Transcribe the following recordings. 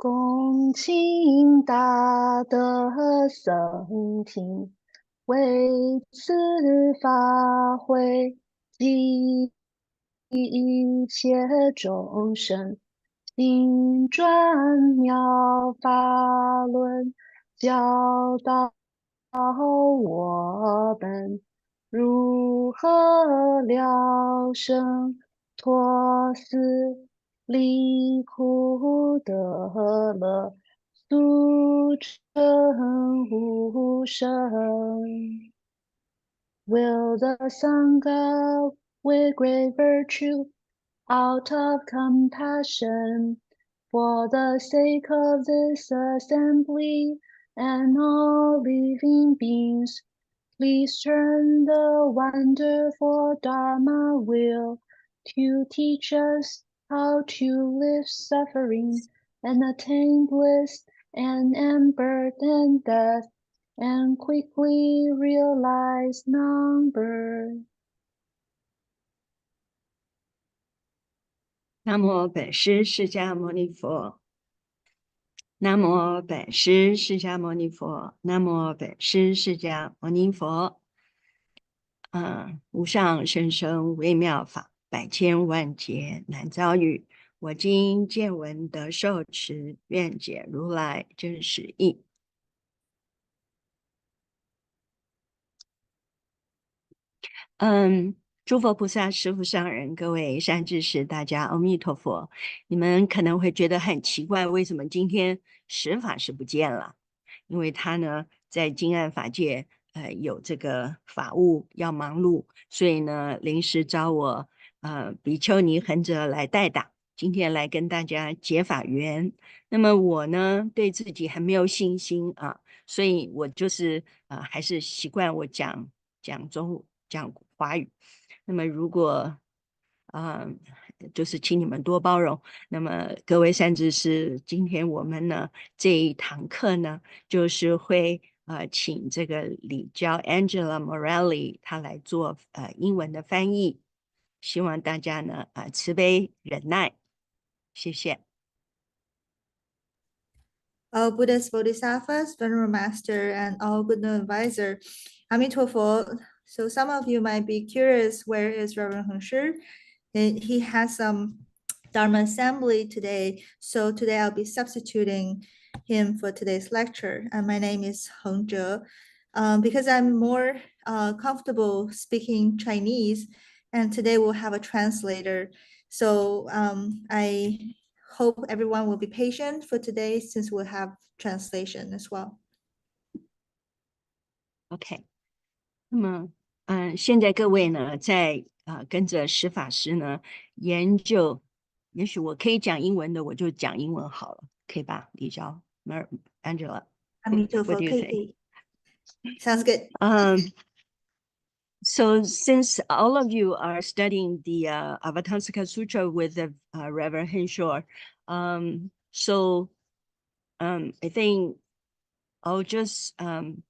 恭请大德圣听，为此法会，及一切众生，行转妙法轮，教导我们如何了生脱死，离苦得乐，速成无生。Will the Sangha with great virtue, out of compassion, for the sake of this assembly and all living beings, please turn the wonderful Dharma wheel to teach us how to live suffering and attain bliss and end birth and death and quickly realize non-birth. 南无本师释迦牟尼佛。南无本师释迦牟尼佛。南无本师释迦牟尼佛。无上甚深微妙法，百千万劫难遭遇。我今见闻得受持，愿解如来真实义。诸佛菩萨、师父上人、各位善知识，大家阿弥陀佛。你们可能会觉得很奇怪，为什么今天十法师不见了？因为他呢在金安法界有这个法务要忙碌，所以呢临时找我比丘尼恒者来代打，今天来跟大家结法缘。那么我呢对自己很没有信心啊，所以我就是还是习惯我讲华语。那么如果就是请你们多包容。那么各位善知识，今天我们呢这一堂课呢，就是会请这个礼教 Angela Morelli 她来做英文的翻译，希望大家呢慈悲忍耐，谢谢。All Buddhas, Bodhisattvas, Venerable Master, and all good advisor, Amitabha. So some of you might be curious, where is Reverend Heng Shi? He has some Dharma assembly today. So today I'll be substituting him for today's lecture. And my name is Heng Zhe. Because I'm more comfortable speaking Chinese, and today we'll have a translator. So I hope everyone will be patient for today since we'll have translation as well. OK， 那么现在各位呢在跟着十法师呢研究，也许我可以讲英文的，我就讲英文好了，可以吧？李娇 Angela， what do you think? Sounds good. So since all of you are studying the Avatamsaka Sutra with the Reverend Heng Shi, I think I'll just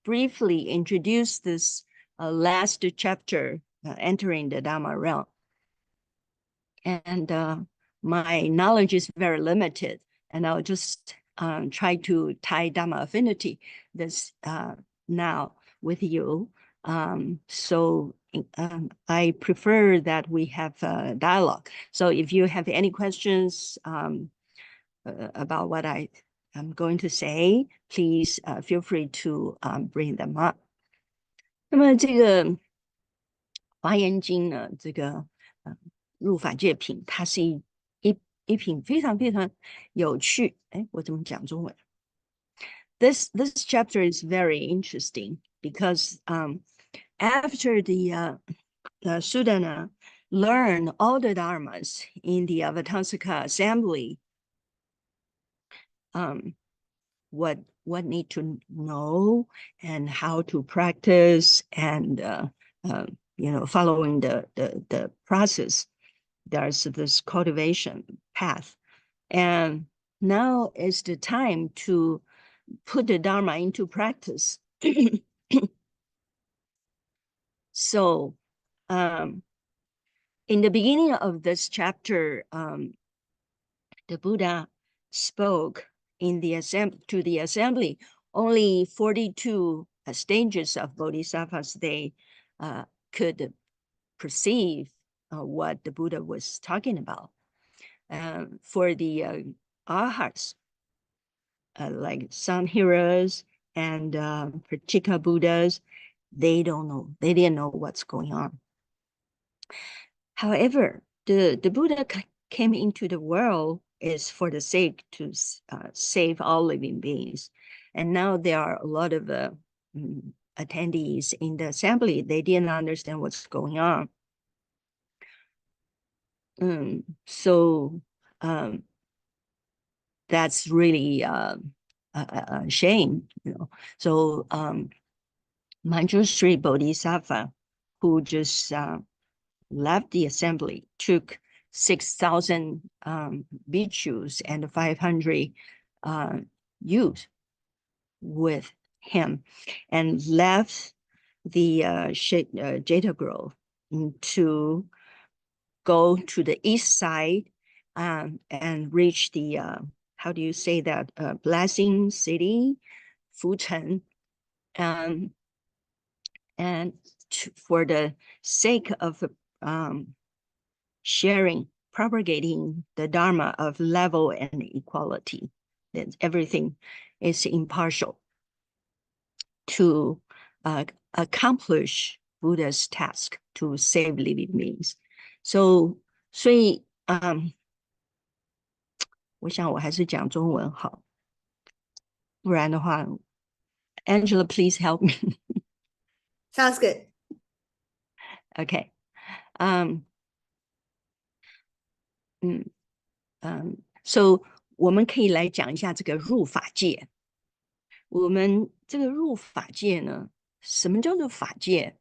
briefly introduce this last chapter, entering the Dharma realm. And my knowledge is very limited, and I'll just try to tie Dharma affinity this now with you. So I prefer that we have a dialogue. So if you have any questions about what I'm going to say, please feel free to bring them up. 那么这个《华严经》呢，这个入法界品，它是一品非常非常有趣。哎，我怎么讲中文？This chapter is very interesting because after the Sudana learned all the dharmas in the Avatamsaka assembly, what need to know and how to practice, and following the process. There's this cultivation path, and now is the time to put the Dharma into practice. So in the beginning of this chapter, the Buddha spoke in the assembly, only 42 stages of bodhisattvas, they could perceive what the Buddha was talking about. For the arhats, like some heroes and particular Buddhas, they don't know. They didn't know what's going on. However, the Buddha came into the world is for the sake to save all living beings. And now there are a lot of attendees in the assembly. They didn't understand what's going on. So that's really a shame, you know. So Manjushri Bodhisattva, who just left the assembly, took 6,000 bhikkhus and 500 youth with him, and left the Jeta Grove to go to the east side and reach the, how do you say that, Blessing City, Fuchen, and for the sake of sharing, propagating the Dharma of level and equality, that everything is impartial, to accomplish Buddha's task to save living beings. So, 所以我想我还是讲中文好，不然的话 Angela, please help me. Sounds good. Okay. So 我们可以来讲一下这个入法界。我们这个入法界呢，什么叫做法界？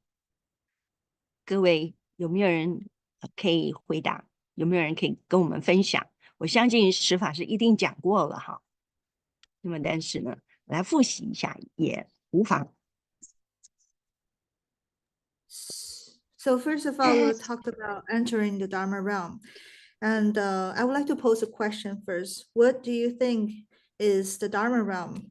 各位有没有人可以回答？有没有人可以跟我们分享？我相信十法师一定讲过了哈。那么但是呢，来复习一下也无妨。So first of all, we'll talk about entering the Dharma realm. And I would like to pose a question first. What do you think is the Dharma realm?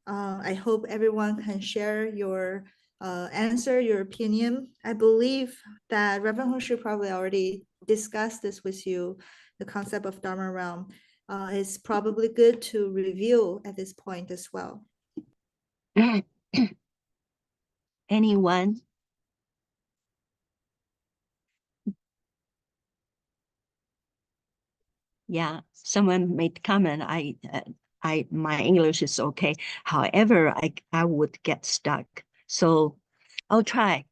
I hope everyone can share your answer, your opinion. I believe that Reverend Hong probably already discussed this with you, the concept of Dharma realm. It's probably good to review at this point as well. Anyone? Yeah, someone made comment. My English is okay. However, I would get stuck. So I'll try.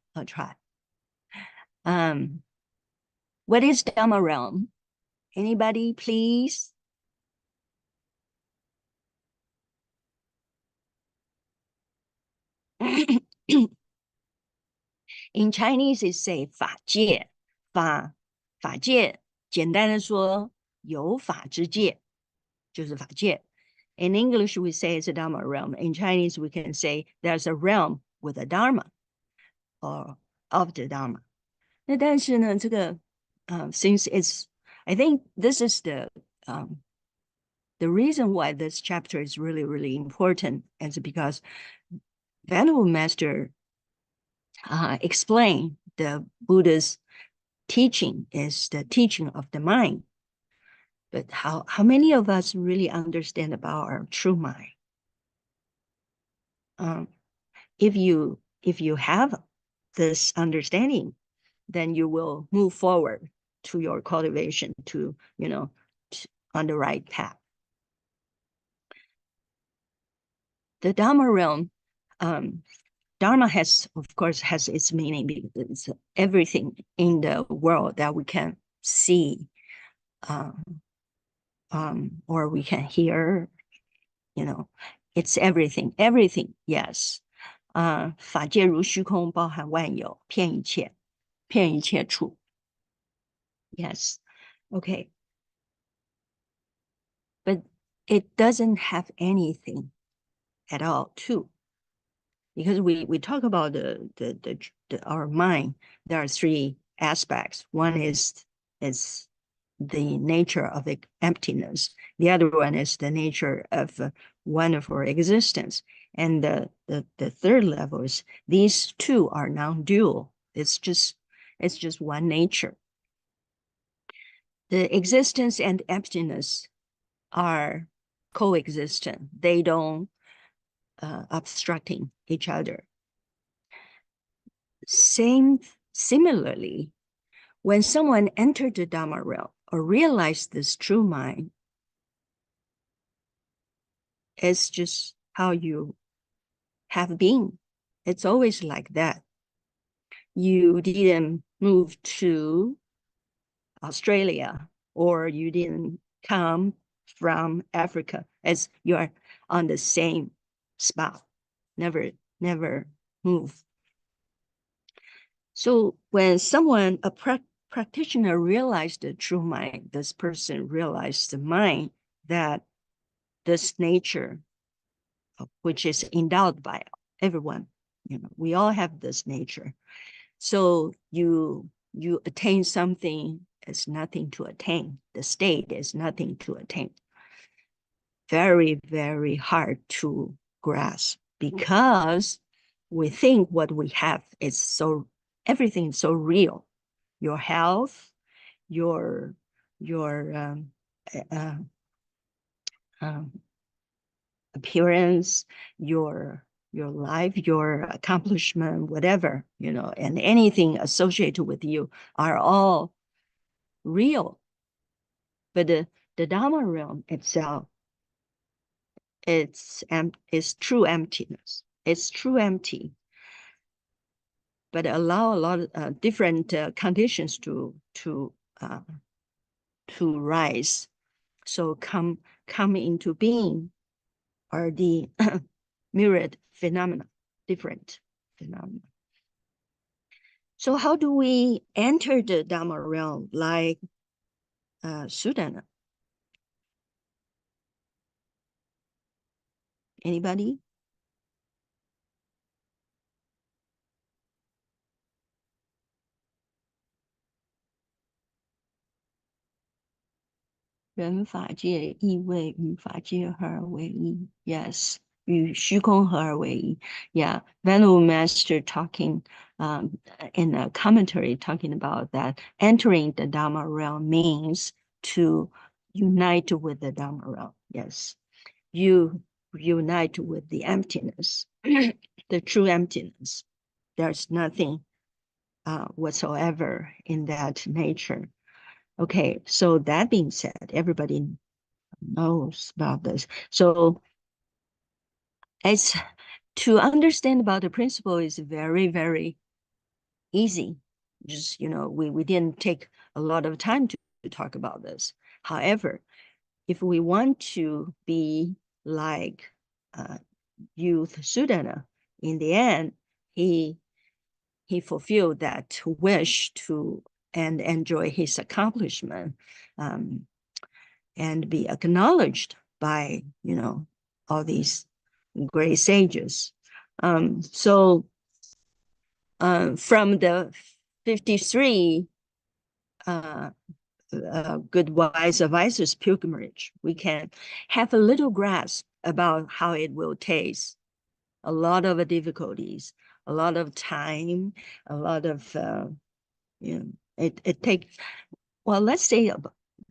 What is Dharma realm? Anybody, please? In Chinese, it say 法界，法界，简单的说，有法之界，就是法界。In English, we say it's a Dharma realm. In Chinese, we can say there's a realm with a Dharma, or of the Dharma. 那但是呢，这个since it's, I think this is the reason why this chapter is really, really important, is because Venerable Master explained the Buddha's teaching is the teaching of the mind. But how many of us really understand about our true mind? If you have this understanding, then you will move forward to your cultivation, to on the right path. The Dharma realm, Dharma has, of course, has its meaning because it's everything in the world that we can see, or we can hear. It's everything. Yes. 法界如虚空，包含万有，遍一切处。Yes. Okay. But it doesn't have anything at all, too. Because we talk about our mind, there are three aspects. One is the nature of emptiness. The other one is the nature of wonderful existence. And the third level is these two are non-dual. It's just one nature. The existence and emptiness are coexistent. They don't obstructing each other. Similarly, when someone entered the Dharma realm or realized this true mind, it's just how you have been. It's always like that. You didn't move to Australia, or you didn't come from Africa, as you are on the same spot. Never move. So when someone, a practitioner, realized the true mind, this person realized the mind that this nature, which is endowed by everyone, we all have this nature. So you attain something is nothing to attain. The state is nothing to attain. Very, very hard to grasp because we think what we have is everything is so real. Your health, your uh, um, appearance, your life, your accomplishment, whatever, and anything associated with you are all real. But the Dharma realm itself, it's true emptiness. It's true empty, but allow a lot of different conditions to rise. So come into being are the myriad phenomena, different phenomena. So how do we enter the Dharma realm like Sudana? Anybody?人法界意味与法界合而为一。Yes. 与虚空合而为一. Yeah, Venerable Master talking in a commentary talking about that entering the Dharma realm means to unite with the Dharma realm. Yes, you unite with the emptiness, the true emptiness. There's nothing whatsoever in that nature. Okay, so that being said, everybody knows about this. So it's to understand about the principle is very, very easy. Just, we didn't take a lot of time to talk about this. However, if we want to be like youth Sudana, in the end, he fulfilled that wish to and enjoy his accomplishment and be acknowledged by, all these great sages. So from the 53 good wise advisors pilgrimage, we can have a little grasp about how it will taste. A lot of difficulties, a lot of time, a lot of, it takes, well, let's say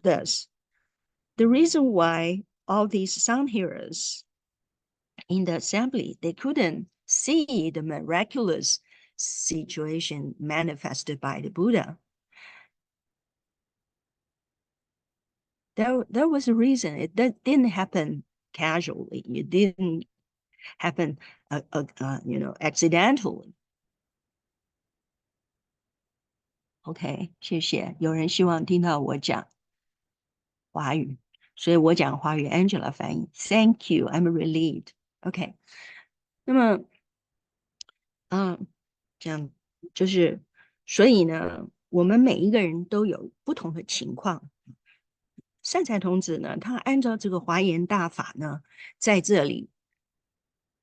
this. The reason why all these sound hearers in the assembly, they couldn't see the miraculous situation manifested by the Buddha. There was a reason. It didn't happen casually. It didn't happen, accidentally. OK， 谢谢。有人希望听到我讲华语，所以我讲华语 ，Angela 翻译。Thank you, I'm relieved. OK， 那么，这样就是，所以呢，我们每一个人都有不同的情况。善财童子呢，他按照这个华严大法呢，在这里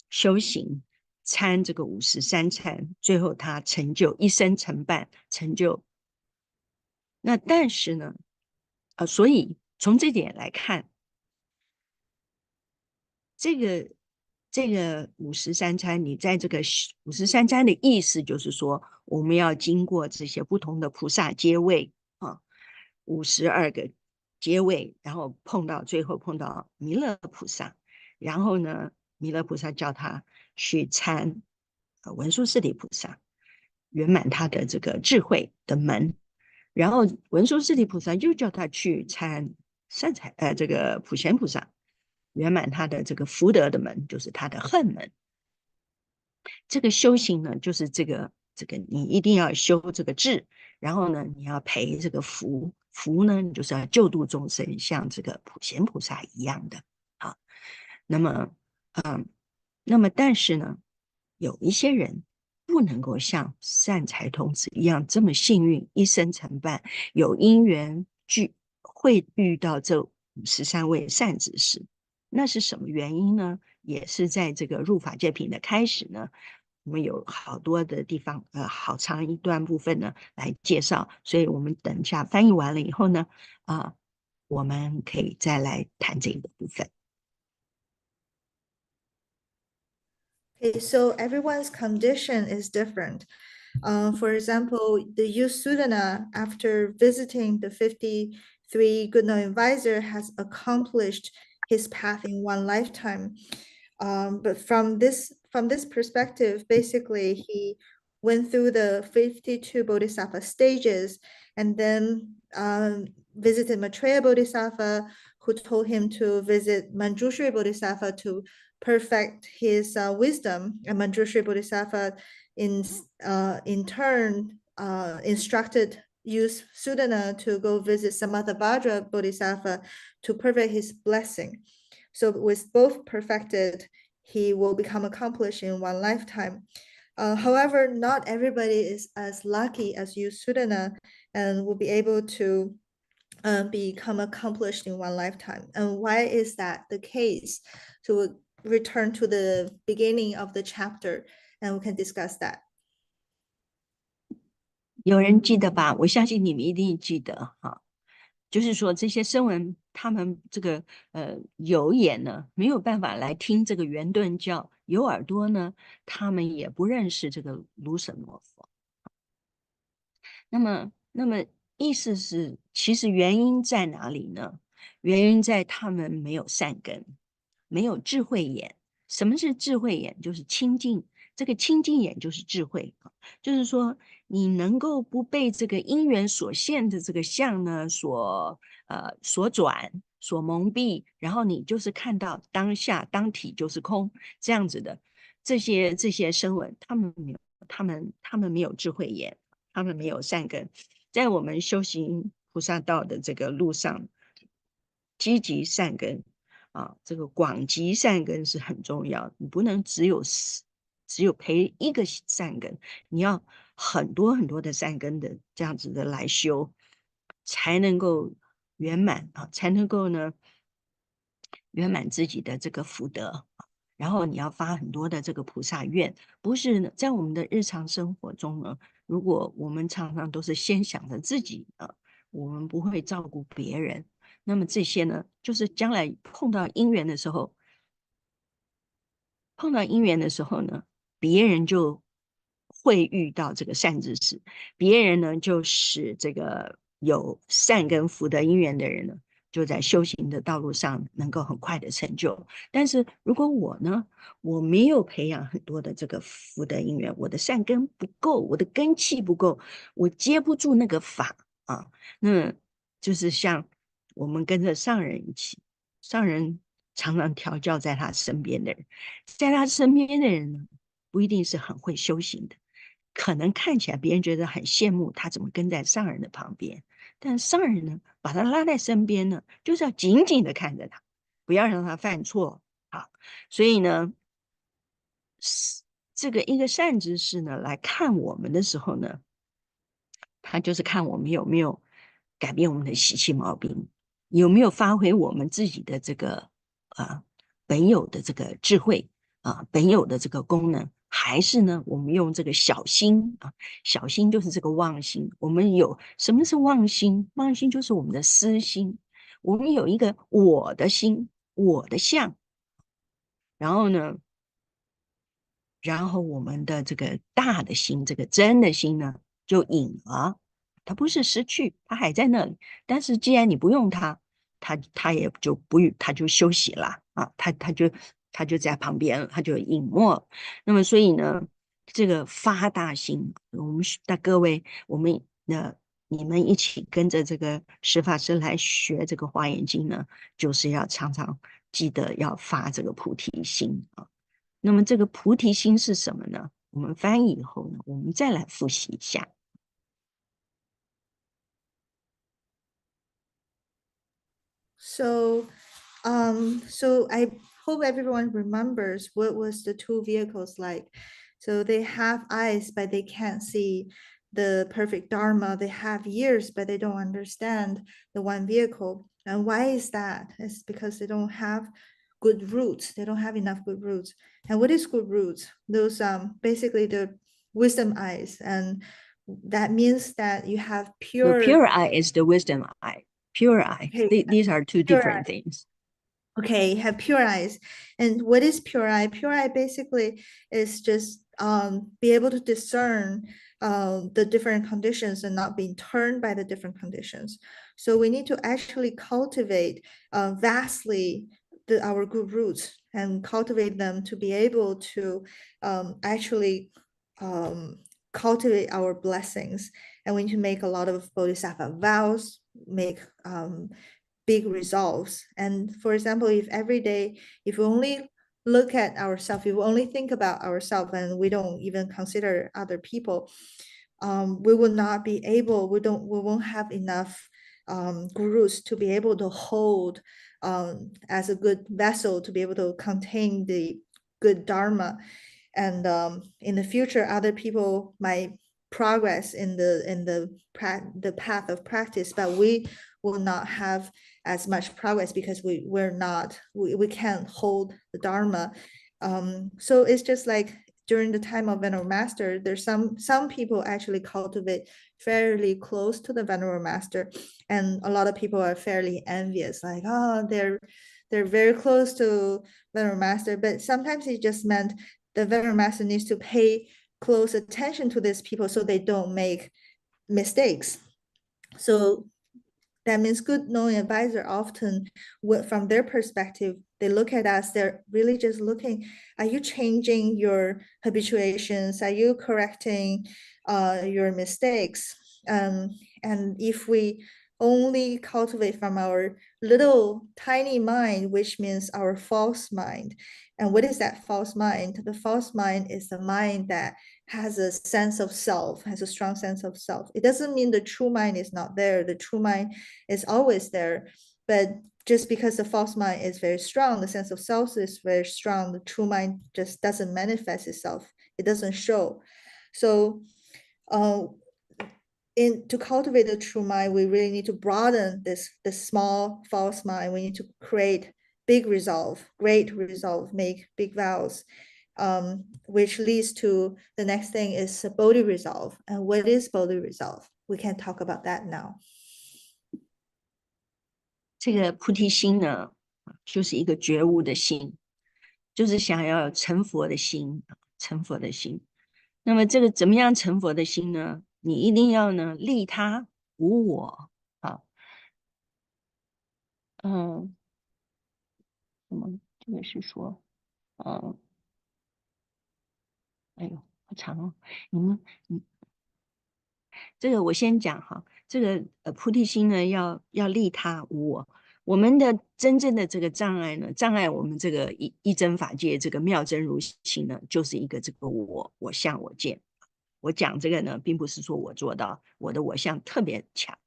修行参这个53参，最后他成就一生成办成就。那但是呢，所以从这点来看，这个53参，你在这个53参的意思就是说，我们要经过这些不同的菩萨阶位啊，52个阶位，然后最后碰到弥勒菩萨，然后呢，弥勒菩萨叫他去参文殊师利菩萨，圆满他的这个智慧的门，然后文殊师利菩萨又叫他去参这个普贤菩萨。圆满他的这个福德的门，就是他的恨门。这个修行呢，就是这个你一定要修这个智，然后呢，你要培这个福，福呢，你就是要救度众生，像这个普贤菩萨一样的。好，那么，但是呢，有一些人不能够像善财童子一样这么幸运，一生成办，有因缘会遇到这53位善知识。那是什么原因呢？也是在这个入法界品的开始呢，我们有好多的地方，好长一段部分呢来介绍，所以我们等一下翻译完了以后呢，我们可以再来谈这个部分。Okay, so everyone's condition is different. For example, the youth Sudana, after visiting the 53 good knowing advisor, has accomplished his path in one lifetime. But from this perspective, basically he went through the 52 bodhisattva stages and then visited Maitreya Bodhisattva, who told him to visit Manjushri Bodhisattva to perfect his wisdom. And Manjushri Bodhisattva in turn instructed youth Sudana to go visit Samathabhadra Bodhisattva to perfect his blessing. So with both perfected, he will become accomplished in one lifetime. However, not everybody is as lucky as you, Sudana, and will be able to become accomplished in one lifetime. And why is that the case? So we'll return to the beginning of the chapter and we can discuss that. 有人记得吧？我相信你们一定记得哈。就是说，这些声闻他们这个有眼呢，没有办法来听这个圆顿教；有耳朵呢，他们也不认识这个卢舍诺佛。那么意思是，其实原因在哪里呢？原因在他们没有善根，没有智慧眼。什么是智慧眼？就是清净。这个清净眼就是智慧，就是说你能够不被这个因缘所现的这个相呢所转、所蒙蔽，然后你就是看到当下当体就是空这样子的。这些声闻，他们没有智慧眼，他们没有善根。在我们修行菩萨道的这个路上，积极善根这个广积善根是很重要，你不能只有培一个善根，你要很多很多的善根的这样子的来修，才能够圆满才能够呢圆满自己的这个福德。然后你要发很多的这个菩萨愿，不是呢在我们的日常生活中呢，如果我们常常都是先想着自己我们不会照顾别人，那么这些呢，就是将来碰到因缘的时候，呢，别人就会遇到这个善知识，别人呢就使这个有善跟福的因缘的人呢，就在修行的道路上能够很快的成就。但是如果我呢，我没有培养很多的这个福德因缘，我的善根不够，我的根气不够，我接不住那个法那就是像我们跟着上人一起，上人常常调教在他身边的人，在他身边的人呢，不一定是很会修行的，可能看起来别人觉得很羡慕他怎么跟在上人的旁边，但上人呢，把他拉在身边呢，就是要紧紧的看着他，不要让他犯错所以呢，这个一个善知识呢来看我们的时候呢，他就是看我们有没有改变我们的习气毛病，有没有发挥我们自己的这个本有的这个智慧本有的这个功能，还是呢，我们用这个小心啊，小心就是这个妄心。我们有什么是妄心？妄心就是我们的私心。我们有一个我的心，我的相，然后呢，然后我们的这个大的心，这个真的心呢，就隐了。它不是失去，它还在那里。但是既然你不用它，它也就不，它就休息了啊，它就在旁边了，它就隐没了。那么所以呢，这个发大心，我们各位，我们你们一起跟着这个释法师来学这个华严经呢，就是要常常记得要发这个菩提心啊。那么这个菩提心是什么呢？我们翻译以后呢，我们再来复习一下。So, so I hope everyone remembers what was the two vehicles like. So they have eyes, but they can't see the perfect Dharma. They have ears, but they don't understand the one vehicle. And why is that? It's because they don't have good roots. They don't have enough good roots. And what is good roots? Those basically the wisdom eyes, and that means that you have The pure. pure eye is the wisdom eye. Pure eye. Okay, These are two pure different things. Okay, have pure eyes. And what is pure eye? Pure eye basically is just be able to discern the different conditions and not being turned by the different conditions. So we need to actually cultivate vastly our good roots and cultivate them to be able to actually cultivate our blessings. And we need to make a lot of bodhisattva vows, make big resolves. And for example, if every day, if we only look at ourselves, if we only think about ourselves and we don't even consider other people, we will not be able, we won't have enough gurus to be able to hold as a good vessel to be able to contain the good dharma. And in the future, other people might progress in the path of practice, but we will not have as much progress because we can't hold the dharma. So it's just like during the time of venerable master, there's some people actually cultivate fairly close to the venerable master, and a lot of people are fairly envious, like, oh, they're very close to venerable master. But sometimes it just meant the venerable master needs to pay close attention to these people so they don't make mistakes. So that means good knowing advisor often, from their perspective, they look at us, they're really just looking, are you changing your habituations? Are you correcting your mistakes? And if we only cultivate from our little tiny mind, which means our false mind. And what is that false mind? The false mind is the mind that has a sense of self, has a strong sense of self. It doesn't mean the true mind is not there. The true mind is always there. But just because the false mind is very strong, the sense of self is very strong, the true mind just doesn't manifest itself. It doesn't show. So to cultivate the true mind, we really need to broaden this small false mind. We need to create big resolve, great resolve, make big vows, which leads to the next thing is bodhi resolve. And what is bodhi resolve? We can talk about that now. 这个菩提心呢，就是一个觉悟的心，就是想要成佛的心，成佛的心。那么这个怎么样成佛的心呢？你一定要呢利他无我啊，嗯，什么？这个是说，嗯，哎呦，好长哦，你们，这个我先讲哈，这个菩提心呢，要利他无我。我们的真正的这个障碍呢，障碍我们这个一真法界这个妙真如心呢，就是一个这个我相我见。我讲这个呢，并不是说我做到我的我相特别强。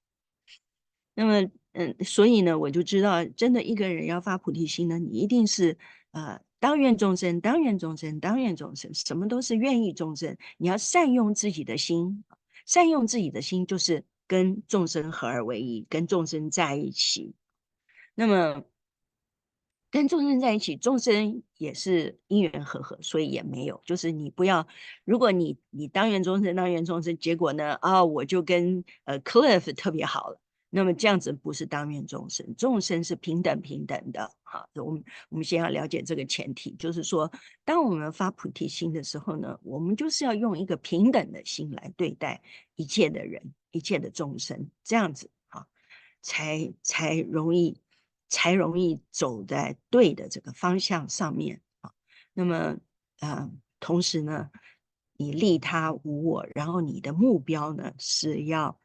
那么，所以呢，我就知道，真的一个人要发菩提心呢，你一定是当愿众生，当愿众生，当愿众生，什么都是愿意众生。你要善用自己的心，善用自己的心，就是跟众生合而为一，跟众生在一起。那么跟众生在一起，众生也是因缘和合，所以也没有。就是你不要，如果你当缘众生，当缘众生，结果呢，我就跟Cliff 特别好了，那么这样子不是当缘众生，众生是平等平等的。好，我们先要了解这个前提，就是说，当我们发菩提心的时候呢，我们就是要用一个平等的心来对待一切的人、一切的众生，这样子啊，才容易。才容易走在对的这个方向上面啊。那么，同时呢，你利他无我，然后你的目标呢是要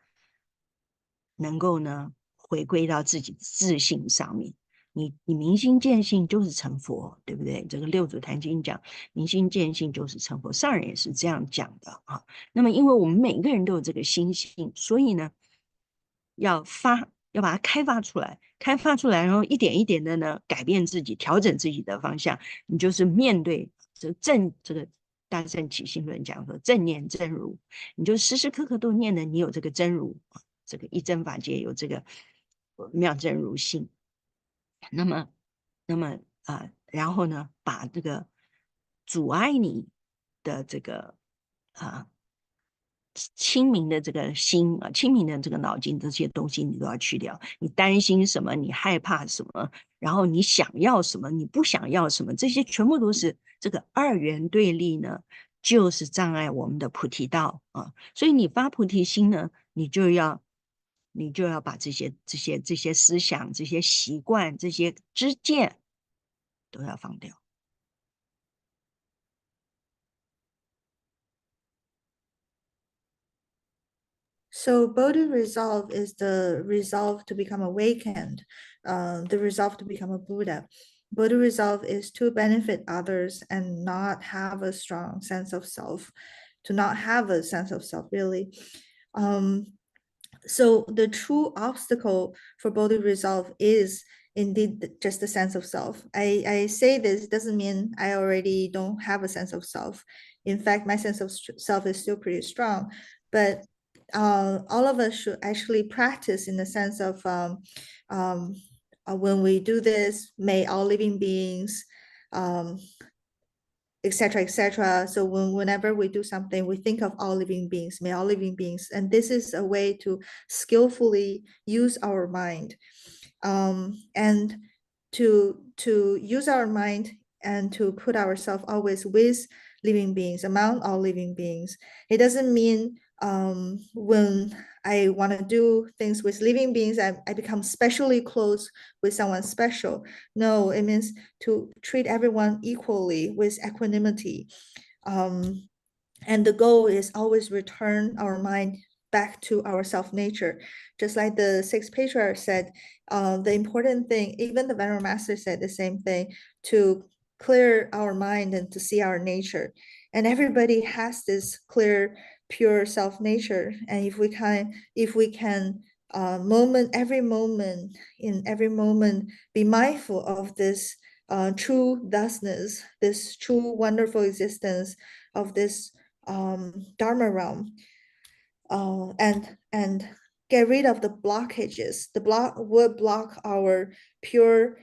能够呢回归到自己的自信上面。你明心见性就是成佛，对不对？这个六祖坛经讲，明心见性就是成佛，上人也是这样讲的啊。那么，因为我们每个人都有这个心性，所以呢，要把它开发出来，然后一点一点的呢改变自己，调整自己的方向。你就是面对这个大圣起心论讲说正念正如，你就时时刻刻都念的你有这个真如，这个一真法界有这个妙真如性。那么，然后呢，把这个阻碍你的这个啊清明的这个心啊，清明的这个脑筋这些东西你都要去掉。你担心什么？你害怕什么？然后你想要什么？你不想要什么？这些全部都是这个二元对立呢，就是障碍我们的菩提道啊。所以你发菩提心呢，你就要把这些思想、这些习惯、这些知见都要放掉。So bodhi resolve is the resolve to become awakened, the resolve to become a Buddha. Bodhi resolve is to benefit others and not have a strong sense of self, to not have a sense of self really. Um, so the true obstacle for bodhi resolve is indeed just the sense of self. I say this doesn't mean I already don't have a sense of self. In fact, my sense of self is still pretty strong, but all of us should actually practice in the sense of when we do this, may all living beings um, etc., etc. So whenever we do something, we think of all living beings, may all living beings, and this is a way to skillfully use our mind, and to use our mind and to put ourselves always with living beings, among all living beings. It doesn't mean when I want to do things with living beings, I become specially close with someone special. No, it means to treat everyone equally with equanimity. Um, and the goal is always return our mind back to our self nature. Just like the sixth patriarch said, the important thing, even the Venerable Master said the same thing, to clear our mind and to see our nature. And everybody has this clear, pure self nature. And if we can every moment, in every moment, be mindful of this true thusness, this true wonderful existence of this Dharma realm, and get rid of the blockages. The would block our pure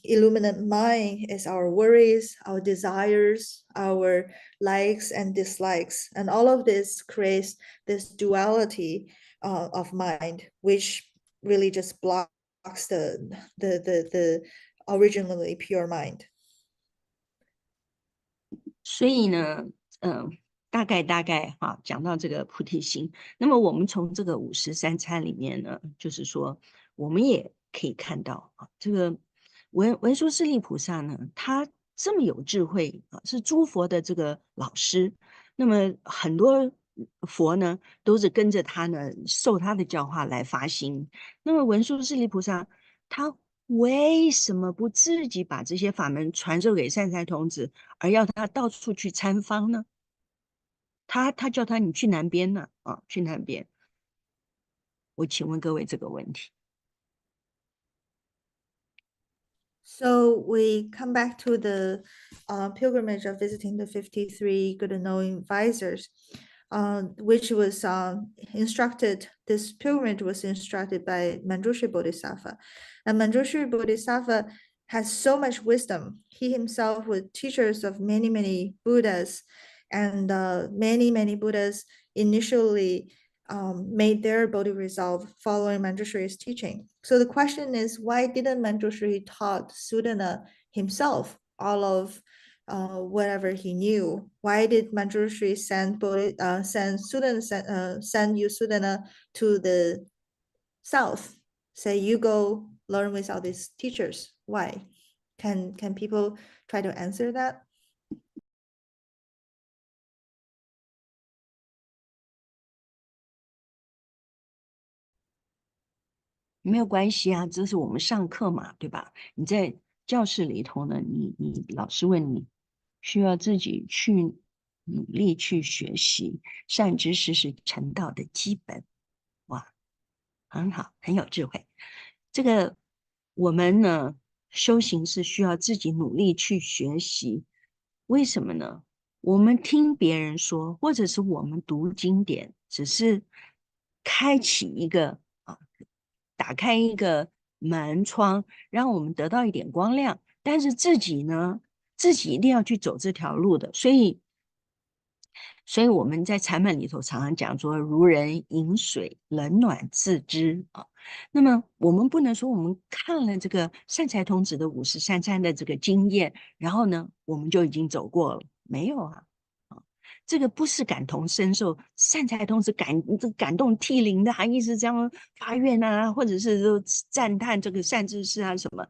illuminate mind is our worries, our desires, our likes and dislikes, and all of this creates this duality of mind, which really just blocks the originally pure mind. 所以呢，大概哈，讲到这个菩提心，那么我们从这个53参里面呢，就是说，我们也可以看到啊，这个文殊师利菩萨呢，他这么有智慧啊，是诸佛的这个老师，那么很多佛呢，都是跟着他呢，受他的教化来发心。那么文殊师利菩萨，他为什么不自己把这些法门传授给善财童子？而要他到处去参访呢？他叫他你去南边呢啊，去南边。我请问各位这个问题。So we come back to the pilgrimage of visiting the 53 good and knowing advisors, which was instructed, this pilgrimage was instructed by Manjushri Bodhisattva. And Manjushri Bodhisattva has so much wisdom. He himself was teachers of many, many Buddhas, and many Buddhas initially made their Bodhi resolve following Manjushri's teaching. So the question is, why didn't Manjushri taught Sudana himself all of whatever he knew? Why did Manjushri send send you Sudana to the south? Say you go learn with all these teachers. Why? Can people try to answer that? 没有关系啊，这是我们上课嘛，对吧？你在教室里头呢，你老师问你，需要自己去努力去学习，善知识是成道的基本。哇，很好，很有智慧。这个我们呢，修行是需要自己努力去学习。为什么呢？我们听别人说，或者是我们读经典，只是开启一个打开一个门窗，让我们得到一点光亮。但是自己呢，自己一定要去走这条路的。所以我们在禅门里头常常讲说，如人饮水，冷暖自知啊。那么我们不能说我们看了这个善财童子的53参的这个经验，然后呢，我们就已经走过了，没有啊。这个不是感同身受，善财童子感动涕零的，还一直这样发愿啊，或者是说赞叹这个善知识啊什么。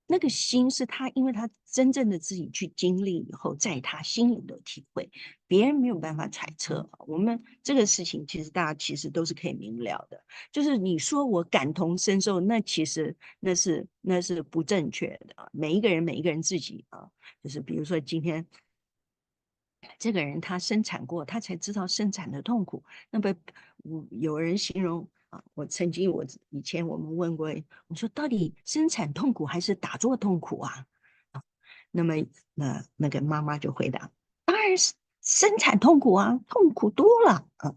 那个心是他，因为他真正的自己去经历以后，在他心里的体会，别人没有办法揣测。我们这个事情，其实大家其实都是可以明了的。就是你说我感同身受，那其实那是不正确的。每一个人自己啊，就是比如说今天这个人他生产过，他才知道生产的痛苦。那么有人形容啊，我以前我们问过，我说到底生产痛苦还是打坐痛苦啊？那么那个妈妈就回答，当然是生产痛苦啊，痛苦多了啊。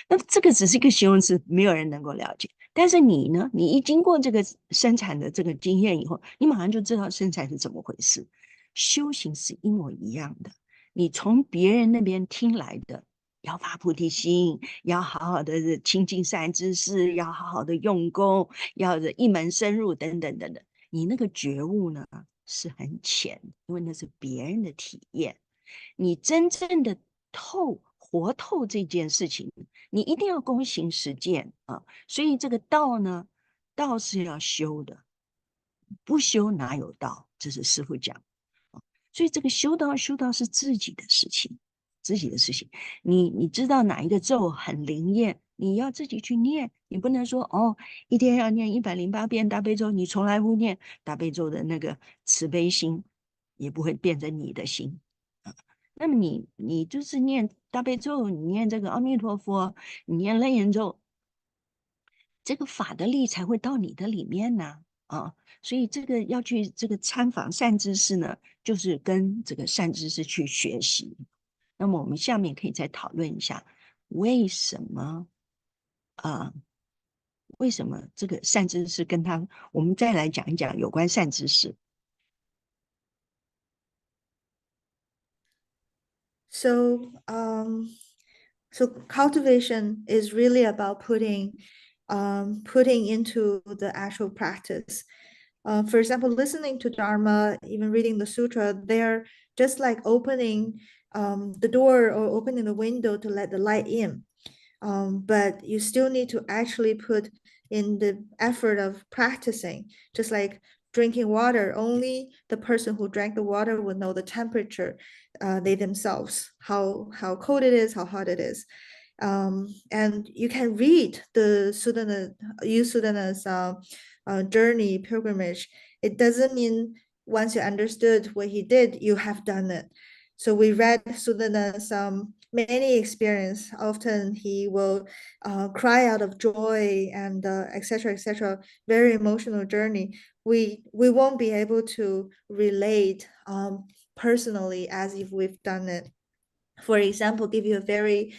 那这个只是一个形容词，没有人能够了解。但是你呢，你一经过这个生产的这个经验以后，你马上就知道生产是怎么回事。修行是一模一样的。你从别人那边听来的，要发菩提心，要好好的亲近善知识，要好好的用功，要一门深入，等等等等。你那个觉悟呢是很浅，因为那是别人的体验。你真正的活透这件事情，你一定要躬行实践啊。所以这个道呢，道是要修的，不修哪有道？这是师父讲。所以这个修道是自己的事情，自己的事情。你知道哪一个咒很灵验，你要自己去念，你不能说哦，一天要念108遍大悲咒，你从来不念大悲咒的那个慈悲心，也不会变成你的心。那么你就是念大悲咒，你念这个阿弥陀佛，你念楞严咒，这个法的力才会到你的里面呢。所以这个要去这个参访善知识呢，就是跟这个善知识去学习。那么我们下面可以再讨论一下，为什么啊、呃为什么这个善知识跟他，我们再来讲一讲有关善知识。So, so cultivation is really about putting into the actual practice. For example, listening to Dharma, even reading the sutra, they're just like opening the door or opening the window to let the light in. But you still need to actually put in the effort of practicing, just like drinking water. Only the person who drank the water would know the temperature, they themselves, how cold it is, how hot it is. And you can read the Sudana, use Sudana's journey pilgrimage. It doesn't mean once you understood what he did, you have done it. So we read Sudana's many experience. Often he will cry out of joy and etc. etc. Very emotional journey. We won't be able to relate personally as if we've done it. For example, give you a very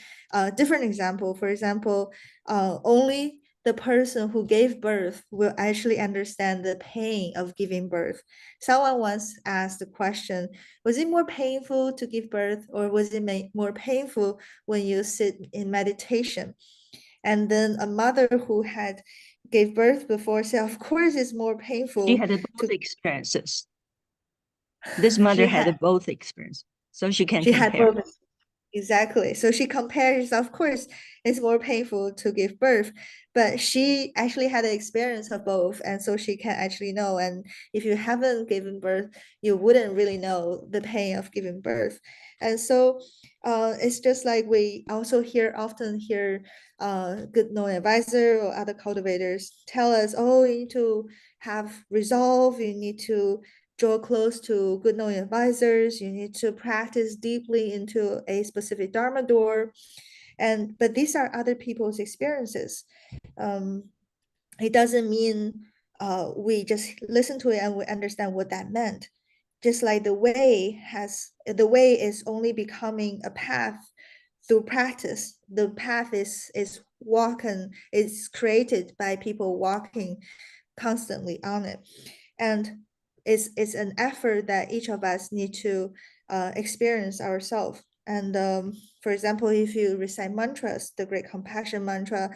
different example. For example, only the person who gave birth will actually understand the pain of giving birth. Someone once asked the question, was it more painful to give birth, or was it more painful when you sit in meditation? And then a mother who had gave birth before said, of course it's more She painful had to both experiences. This mother she had had both experiences, so she can she had compare. both. Exactly. So she compares, of course, it's more painful to give birth, but she actually had the experience of both. And so she can actually know. And if you haven't given birth, you wouldn't really know the pain of giving birth. And so it's just like we also often hear good knowing advisor or other cultivators tell us, oh, you need to have resolve, you need to draw close to good knowing advisors, you need to practice deeply into a specific Dharma door. But these are other people's experiences. Um, it doesn't mean we just listen to it and we understand what that meant. Just like the way is only becoming a path through practice. The path is walking, is created by people walking constantly on it. And it's an effort that each of us need to experience ourselves. And for example, if you recite mantras, the great compassion mantra,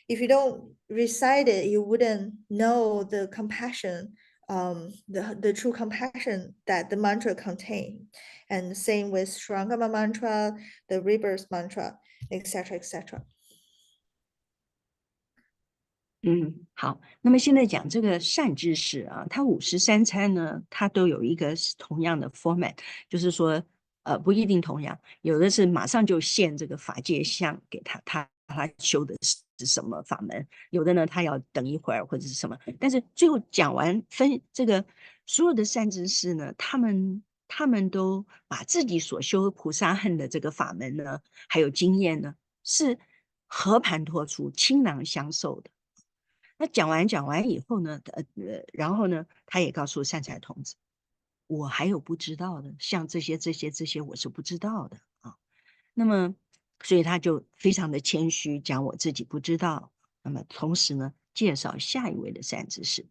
if you don't recite it, you wouldn't know the compassion, the true compassion that the mantra contain. And same with Shrangama mantra, the rebirth mantra, etc., etc. 好，那么现在讲这个善知识啊，它53餐呢，它都有一个同样的 format，就是说，不一定同样，有的是马上就现这个法界相给他修的是什么法门，有的呢，他要等一会儿或者是什么，但是最后讲完这个所有的善知识呢，他们都把自己所修菩萨恨的这个法门呢，还有经验呢，是和盘托出、倾囊相授的。那讲完以后呢，然后呢，他也告诉善财童子，我还有不知道的，像这些我是不知道的啊。那么，所以他就非常的谦虚，讲我自己不知道。那么同时呢，介绍下一位的善知识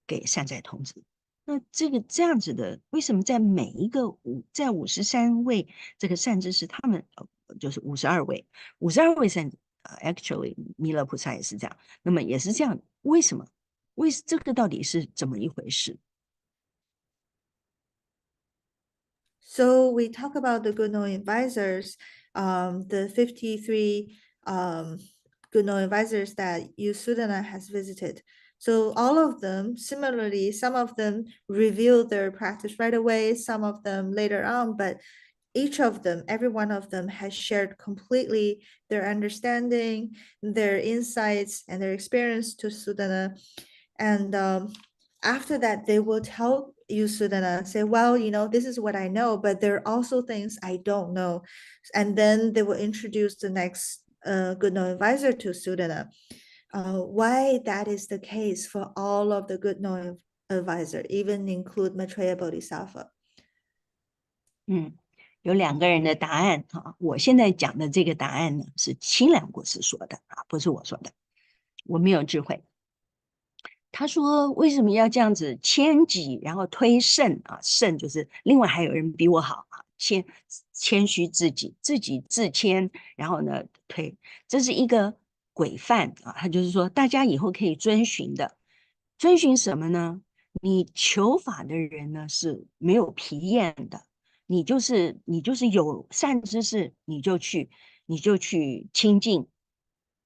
给善财童子。那这样子的，为什么在每一个在53位这个善知识，他们就是52位actually 弥勒菩萨也是这样，那么也是这样，为什么？这个到底是怎么一回事？ So we talk about the good knowing advisors, the 53 good knowing advisors that Yusudana has visited. So all of them, similarly, some of them reveal their practice right away, some of them later on, but each of them, every one of them has shared completely their understanding, their insights, and their experience to Sudana. And after that, they will tell you, Sudana, say, well, this is what I know, but there are also things I don't know. And then they will introduce the next good knowing advisor to Sudana. Why that is the case for all of the good knowing advisor, even include Maitreya Bodhisattva. 有2个人的答案啊。我现在讲的这个答案呢，是清凉国师说的啊，不是我说的，我没有智慧。他说为什么要这样子谦己，然后推胜啊？胜就是另外还有人比我好啊，谦虚自己，自己自谦，然后呢推，这是一个规范啊。他就是说大家以后可以遵循的，遵循什么呢？你求法的人呢是没有疲厌的，你就是有善知识，你就去亲近。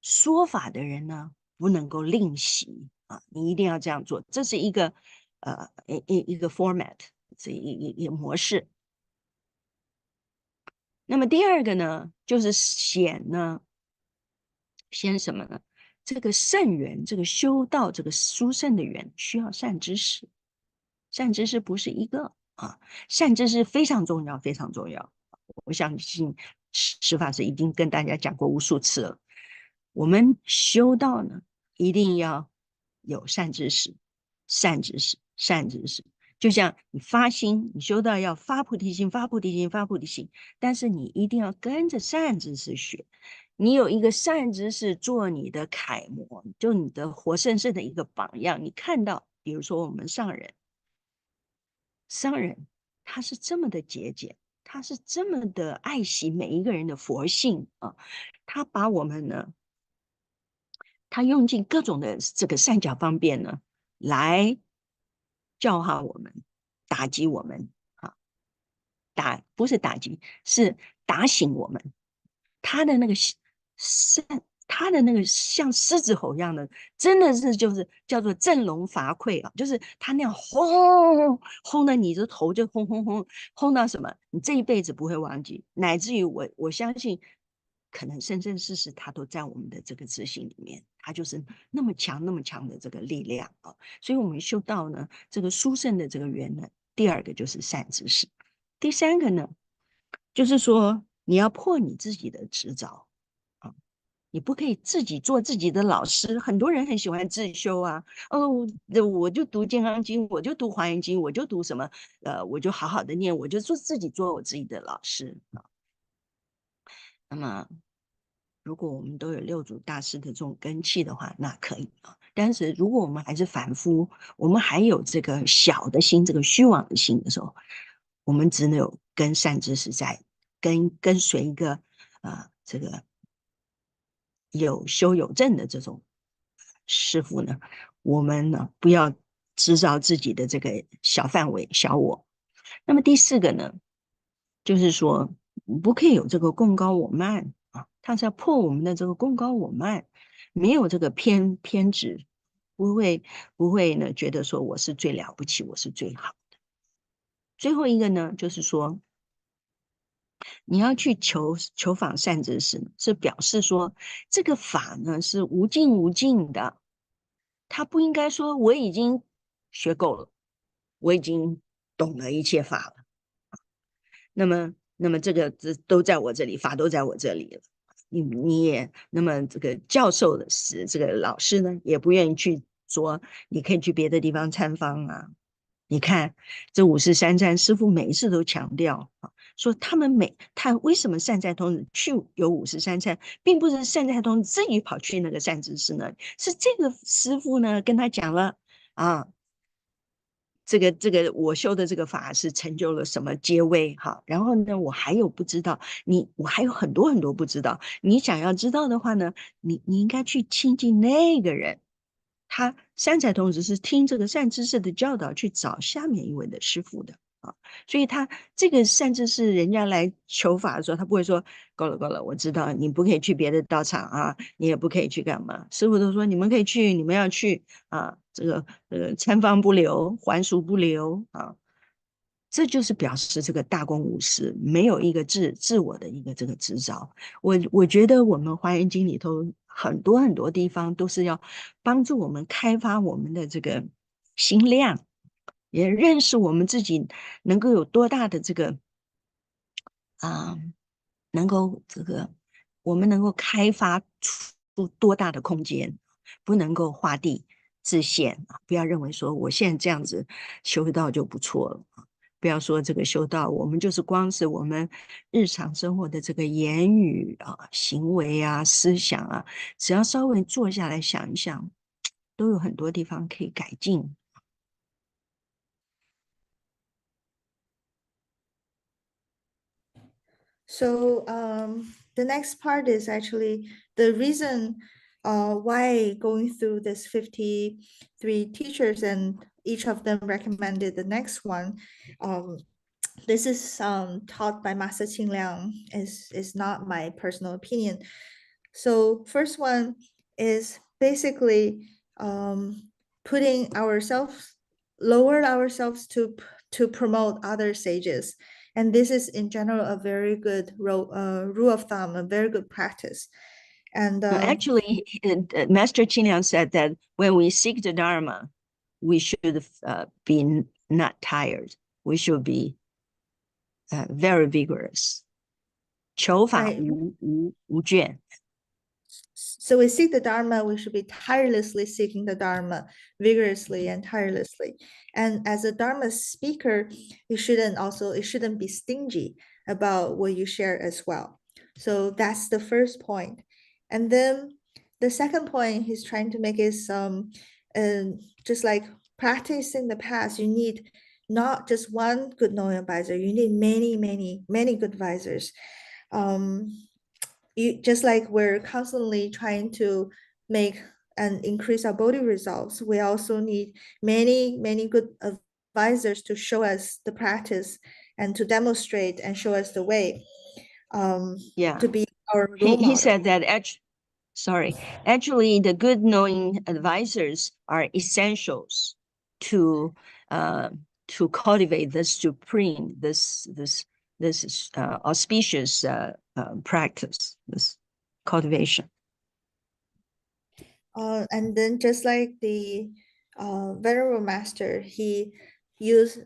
说法的人呢不能够吝惜。啊，你一定要这样做，这是一个一个 format， 是一个模式。那么第二个呢，就是显什么呢？这个圣缘，这个修道，这个殊胜的缘，需要善知识。善知识不是一个啊，善知识非常重要，非常重要。我相信师父是已经跟大家讲过无数次了。我们修道呢，一定要有善知识，善知识，善知识。就像你发心，你修道要发菩提心，发菩提心，发菩提心，但是你一定要跟着善知识学。你有一个善知识做你的楷模，就你的活生生的一个榜样。你看到，比如说我们上人他是这么的节俭，他是这么的爱惜每一个人的佛性啊，他把我们呢，他用尽各种的这个善巧方便呢，来教化我们，打击我们啊，不是打击，是打醒我们。他的那个善，他的那个像狮子吼一样的，真的是就是叫做振聋发聩啊，就是他那样轰轰的，你的头就轰轰轰轰到什么，你这一辈子不会忘记，乃至于我相信，可能生生世世他都在我们的这个自信里面，他就是那么强那么强的这个力量啊，所以我们修道呢，这个殊胜的这个缘呢，第二个就是善知识，第三个呢。就是说，你要破你自己的执着啊，你不可以自己做自己的老师。很多人很喜欢自修啊，哦，我就读《金刚经》，我就读《华严经》，我就读什么，我就好好的念，我就自己做我自己的老师啊。那么，如果我们都有六祖大师的这种根气的话，那可以啊。但是如果我们还是凡夫，我们还有这个小的心，这个虚妄的心的时候，我们只能有跟善知识在跟随一个这个有修有证的这种师傅呢，我们呢不要制造自己的这个小范围小我。那么第四个呢，就是说不可以有这个共高我慢啊，它是要破我们的这个共高我慢，没有这个偏执，不会不会呢觉得说我是最了不起，我是最好。最后一个呢，就是说你要去求访善知识，是表示说这个法呢是无尽无尽的，他不应该说我已经学够了，我已经懂了一切法了。那么这都在我这里，法都在我这里了。你也那么这个教授的是这个老师呢，也不愿意去说，你可以去别的地方参访啊。你看这53参师父每一次都强调啊，说他为什么善财童子去有53参，并不是善财童子自己跑去那个善知识呢，是这个师父呢跟他讲了啊，这个我修的这个法是成就了什么阶位哈，然后呢，我还有不知道，我还有很多很多不知道，你想要知道的话呢，你应该去亲近那个人，他三才同时是听这个善知识的教导去找下面一位的师傅的啊，所以他这个善知识人家来求法的时候，他不会说够了够了，我知道你不可以去别的道场啊，你也不可以去干嘛，师傅都说你们可以去，你们要去啊，这个参方不留，还俗不留啊。这就是表示这个大公无私，没有一个自我的一个这个执照。我觉得我们华严经里头很多很多地方都是要帮助我们开发我们的这个心量，也认识我们自己能够有多大的这个啊、能够这个我们能够开发出多大的空间，不能够画地自限啊！不要认为说我现在这样子修道就不错了啊！不要说这个修道，我们就是光是我们日常生活的这个言语啊、行为啊、思想啊，只要稍微坐下来想一想，都有很多地方可以改进。So the next part is actually the reason why going through this 53 teachers and each of them recommended the next one. This is taught by Master Qing Liang, is not my personal opinion. So first one is basically putting ourselves, lower ourselves to promote other sages. And this is in general a very good rule of thumb, a very good practice. And Actually, Master Qinliang said that when we seek the Dharma, we should be not tired. We should be very vigorous. 求法 right, 无倦。so we seek the Dharma, we should be tirelessly seeking the Dharma, vigorously and tirelessly. And as a Dharma speaker, it shouldn't be stingy about what you share as well. So that's the first point. And then the second point he's trying to make is just like practice in the past, you need not just one good knowing advisor, you need many good advisors. You just like we're constantly trying to make and increase our bodhi results, we also need many good advisors to show us the practice and to demonstrate and show us the way, Yeah. to be our He, role he model. said that actually the good knowing advisors are essentials to uh, to cultivate this supreme, this auspicious practice, this cultivation. And then just like the venerable master, he used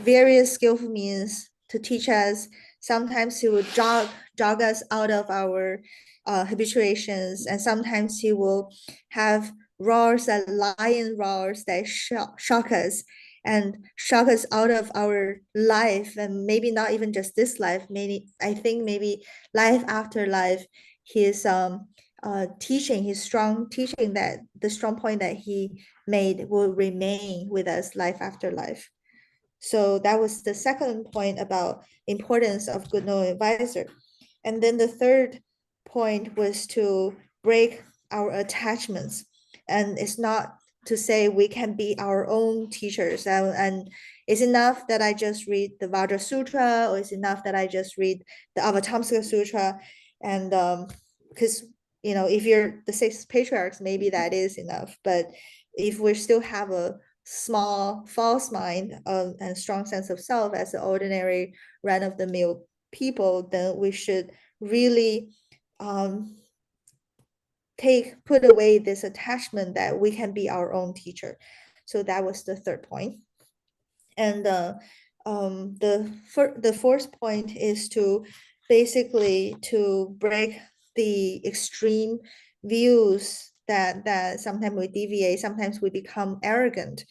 various skillful means to teach us. Sometimes he would jog us out of our habituations, and sometimes he will have roars that lion roars that shock us and shock us out of our life, and maybe not even just this life, maybe I think maybe life after life. His teaching, his strong teaching, that the strong point that he made will remain with us life after life. So that was the second point about importance of good knowing advisor. And then the third point was to break our attachments. And it's not to say we can be our own teachers. And it's enough that I just read the Vajra Sutra, or it's enough that I just read the Avatamsaka Sutra. And because if you're the six patriarchs, maybe that is enough. But if we still have a small false mind and strong sense of self as an ordinary run-of-the-mill people, then we should really um, put away this attachment that we can be our own teacher. So that was the third point. And the fourth point is to basically to break the extreme views that sometimes we deviate, sometimes we become arrogant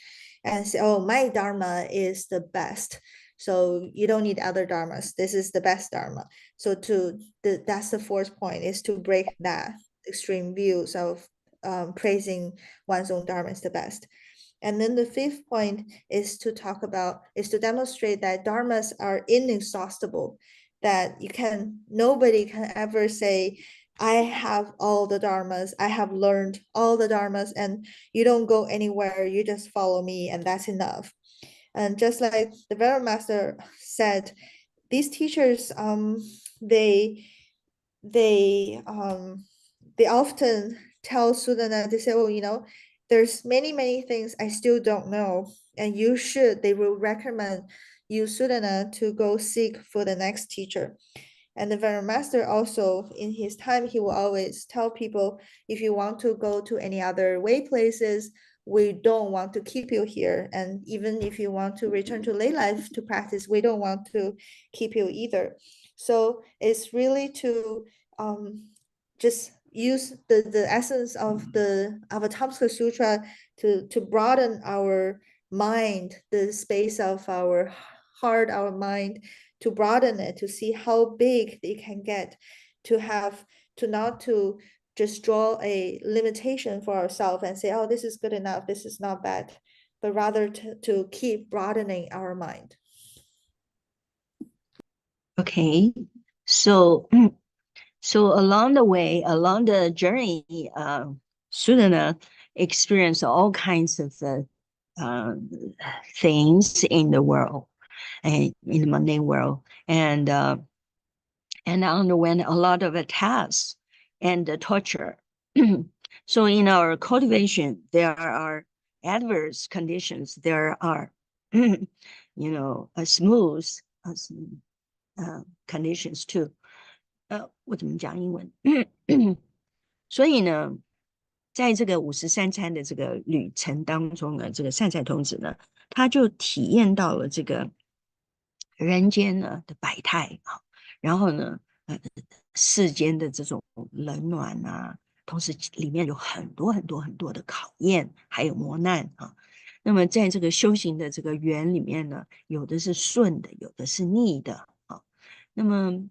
and say, oh, my dharma is the best, so you don't need other dharmas, this is the best dharma. So that's the fourth point, is to break that extreme views of praising one's own dharma is the best. And then the fifth point is to demonstrate that dharmas are inexhaustible, that nobody can ever say, I have all the dharmas, I have learned all the dharmas, and you don't go anywhere, you just follow me, and that's enough. And just like the Venerable Master said, these teachers, they they um they often tell students, they say, oh, there's many things I still don't know, and they will recommend you student to go seek for the next teacher. And the Venerable Master also, in his time, he will always tell people, if you want to go to any other way places, we don't want to keep you here. And even if you want to return to lay life to practice, we don't want to keep you either. So it's really to just use the essence of the Avatamsaka Sutra to broaden our mind, the space of our heart, our mind, to broaden it, to see how big it can get, to not to just draw a limitation for ourselves and say, oh, this is good enough, this is not bad, but rather to keep broadening our mind. Okay, so so along the way, along the journey, Sudana experienced all kinds of uh, things in the world, and in the mundane world, and underwent a lot of attacks and torture. So in our cultivation, there are adverse conditions. There are, smooth conditions too. 我怎么讲英文？所以呢，在这个53餐的这个旅程当中呢，这个善财童子呢，他就体验到了这个人间呢的百态啊，然后呢，世间的这种冷暖啊，同时里面有很多的考验，还有磨难啊。那么在这个修行的这个缘里面呢，有的是顺的，有的是逆的啊。那么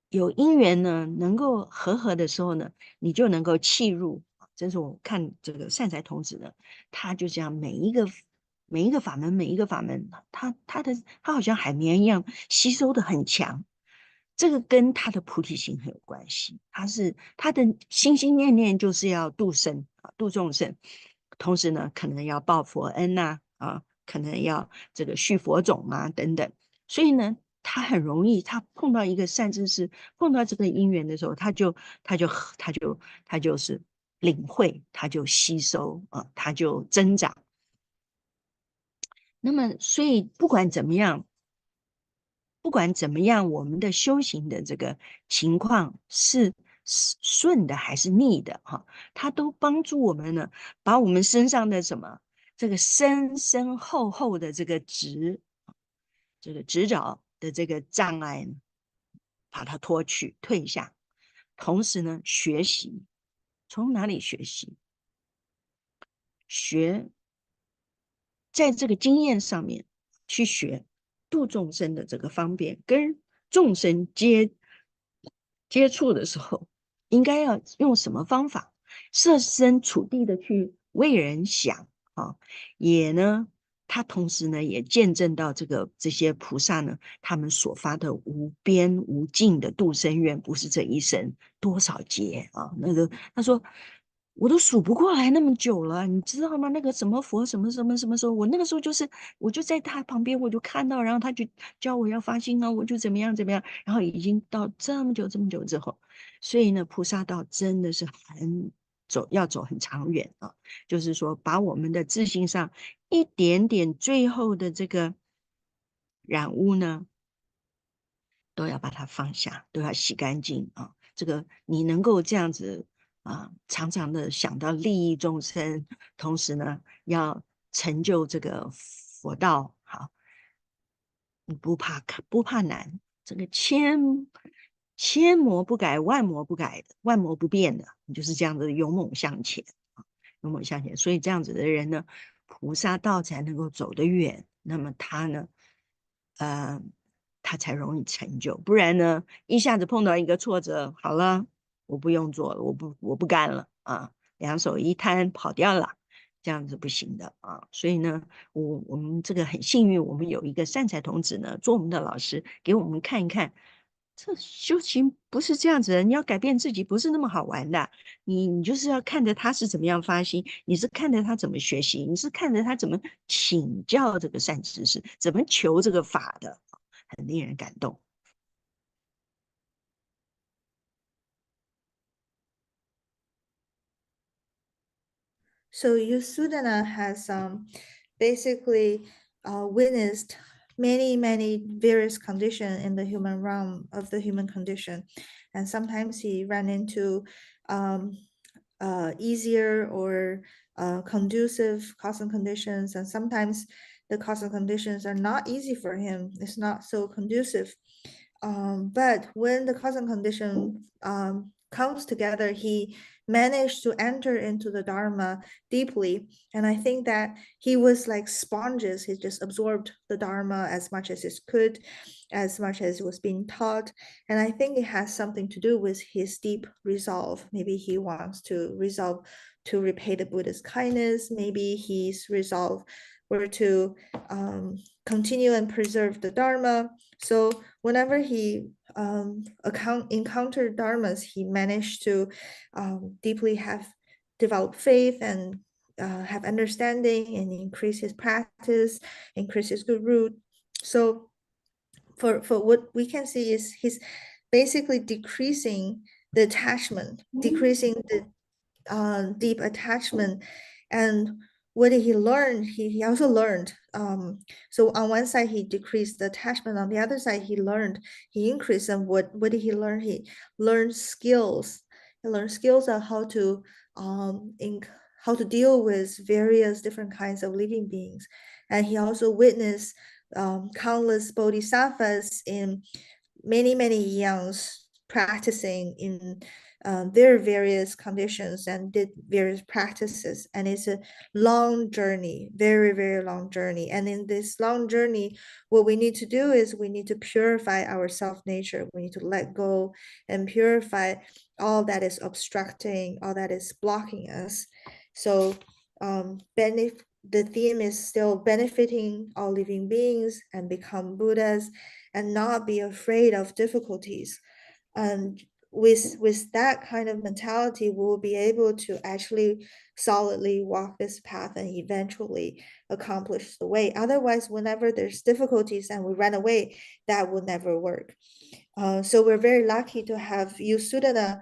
有因缘呢，能够和的时候呢，你就能够契入。这是我看这个善财童子呢，他就这样每一个法门，每一个法门，他好像海绵一样吸收的很强。这个跟他的菩提心很有关系，他的心心念念就是要度生啊，度众生，同时呢，可能要报佛恩呐可能要这个续佛种啊等等，所以呢，他很容易，他碰到一个善知识，碰到这个因缘的时候，他就是领会，他就吸收啊，他就增长。那么，所以不管怎么样，我们的修行的这个情况是顺的还是逆的，哈，它都帮助我们呢，把我们身上的什么这个深深厚厚的这个执着的这个障碍呢，把它脱去退下，同时呢，学习从哪里学习？学在这个经验上面去学度众生的这个方便，跟众生接触的时候，应该要用什么方法，设身处地的去为人想啊，也呢，他同时呢也见证到这些菩萨呢，他们所发的无边无尽的度生愿，不是这一生多少劫啊，那个他说。我都数不过来那么久了，你知道吗？那个什么佛什么时候，我那个时候我就在他旁边，我就看到，然后他就教我要发心啊，我就怎么样怎么样，然后已经到这么久之后，所以呢，菩萨道真的是要走很长远啊，就是说把我们的自信上一点点最后的这个染污呢，都要把它放下，都要洗干净啊。这个你能够这样子常常的想到利益众生，同时呢，要成就这个佛道，好，你不怕难，这个千磨不改，万磨不改的，万磨不变的，你就是这样子勇猛向前勇猛向前。所以这样子的人呢，菩萨道才能够走得远。那么他呢，呃，他才容易成就。不然呢，一下子碰到一个挫折，好了，我不用做了，我不干了啊，两手一摊跑掉了。这样子不行的啊，所以呢，我们这个很幸运，我们有一个善财童子呢，做我们的老师，给我们看一看，这修行不是这样子的，你要改变自己不是那么好玩的，你就是要看着他是怎么样发心，你是看着他怎么学习，你是看着他怎么请教这个善知识，怎么求这个法的，很令人感动。So Yusudana has basically witnessed many various conditions in the human realm of the human condition, and sometimes he ran into um, easier or conducive cosmic conditions, and sometimes the cosmic conditions are not easy for him. It's not so conducive. But when the cosmic condition comes together, he managed to enter into the Dharma deeply. And I think that he was like sponges. He just absorbed the Dharma as much as he could, as much as was being taught. And I think it has something to do with his deep resolve. Maybe he wants to resolve to repay the Buddha's kindness. Maybe his resolve were to continue and preserve the Dharma. So whenever he encountered dharmas, he managed to deeply have develop faith and have understanding and increase his practice, increase his good root. So for what we can see is he's basically decreasing the attachment, decreasing the deep attachment. And what did he learn? He also learned. So on one side, he decreased the attachment. On the other side, he increased. And what did he learn? He learned skills. He learned skills on how to deal with various different kinds of living beings. And he also witnessed countless bodhisattvas in many eons practicing in their various conditions and did various practices. And it's a long journey, very, very long journey. And in this long journey, what we need to do is we need to purify our self nature. We need to let go and purify all that is obstructing, all that is blocking us. So the theme is still benefiting all living beings and become Buddhas and not be afraid of difficulties. And with that kind of mentality, we will be able to actually solidly walk this path and eventually accomplish the way. Otherwise, whenever there's difficulties and we run away, that will never work. So we're very lucky to have Yu Sudana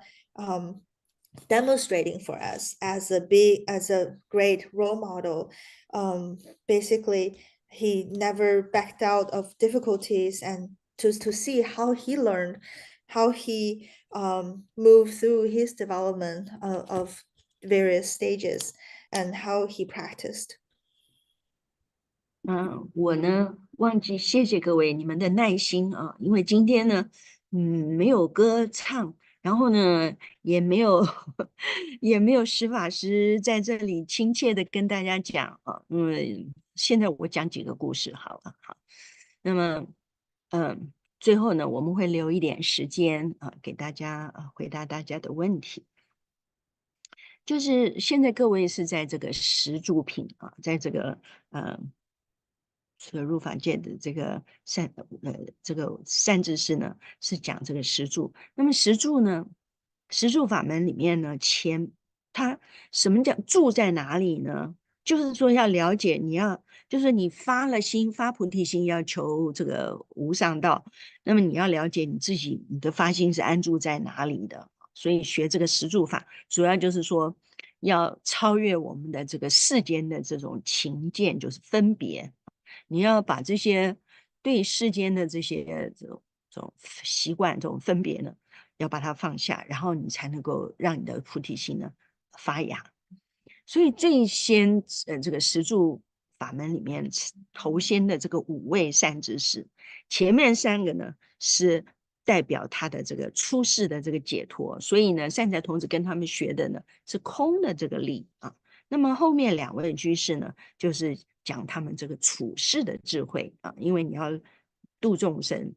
demonstrating for us as a great role model. Basically, he never backed out of difficulties, and to see how he learned, how he moved through his development of various stages, and how he practiced. 我呢忘记谢谢各位你们的耐心啊，因为今天呢，没有歌唱，然后呢也没有也没有石法师在这里亲切的跟大家讲啊，现在我讲几个故事好了，好，那么最后呢我们会留一点时间啊给大家回答大家的问题。就是现在各位是在这个十住品啊，在这个入法界的这个善知识呢，是讲这个十住。那么十住呢，十住法门里面呢，它什么叫住在哪里呢？就是说要了解，就是你发了心，发菩提心，要求这个无上道，那么你要了解你自己，你的发心是安住在哪里的。所以学这个十住法，主要就是说要超越我们的这个世间的这种情见，就是分别。你要把这些对世间的这种习惯、这种分别呢，要把它放下，然后你才能够让你的菩提心呢发芽。所以最先这个十住法门里面头先的这个五位善知识，前面三个呢是代表他的这个出世的这个解脱，所以呢善财童子跟他们学的呢是空的这个力啊。那么后面两位居士呢，就是讲他们这个处世的智慧啊，因为你要度众生，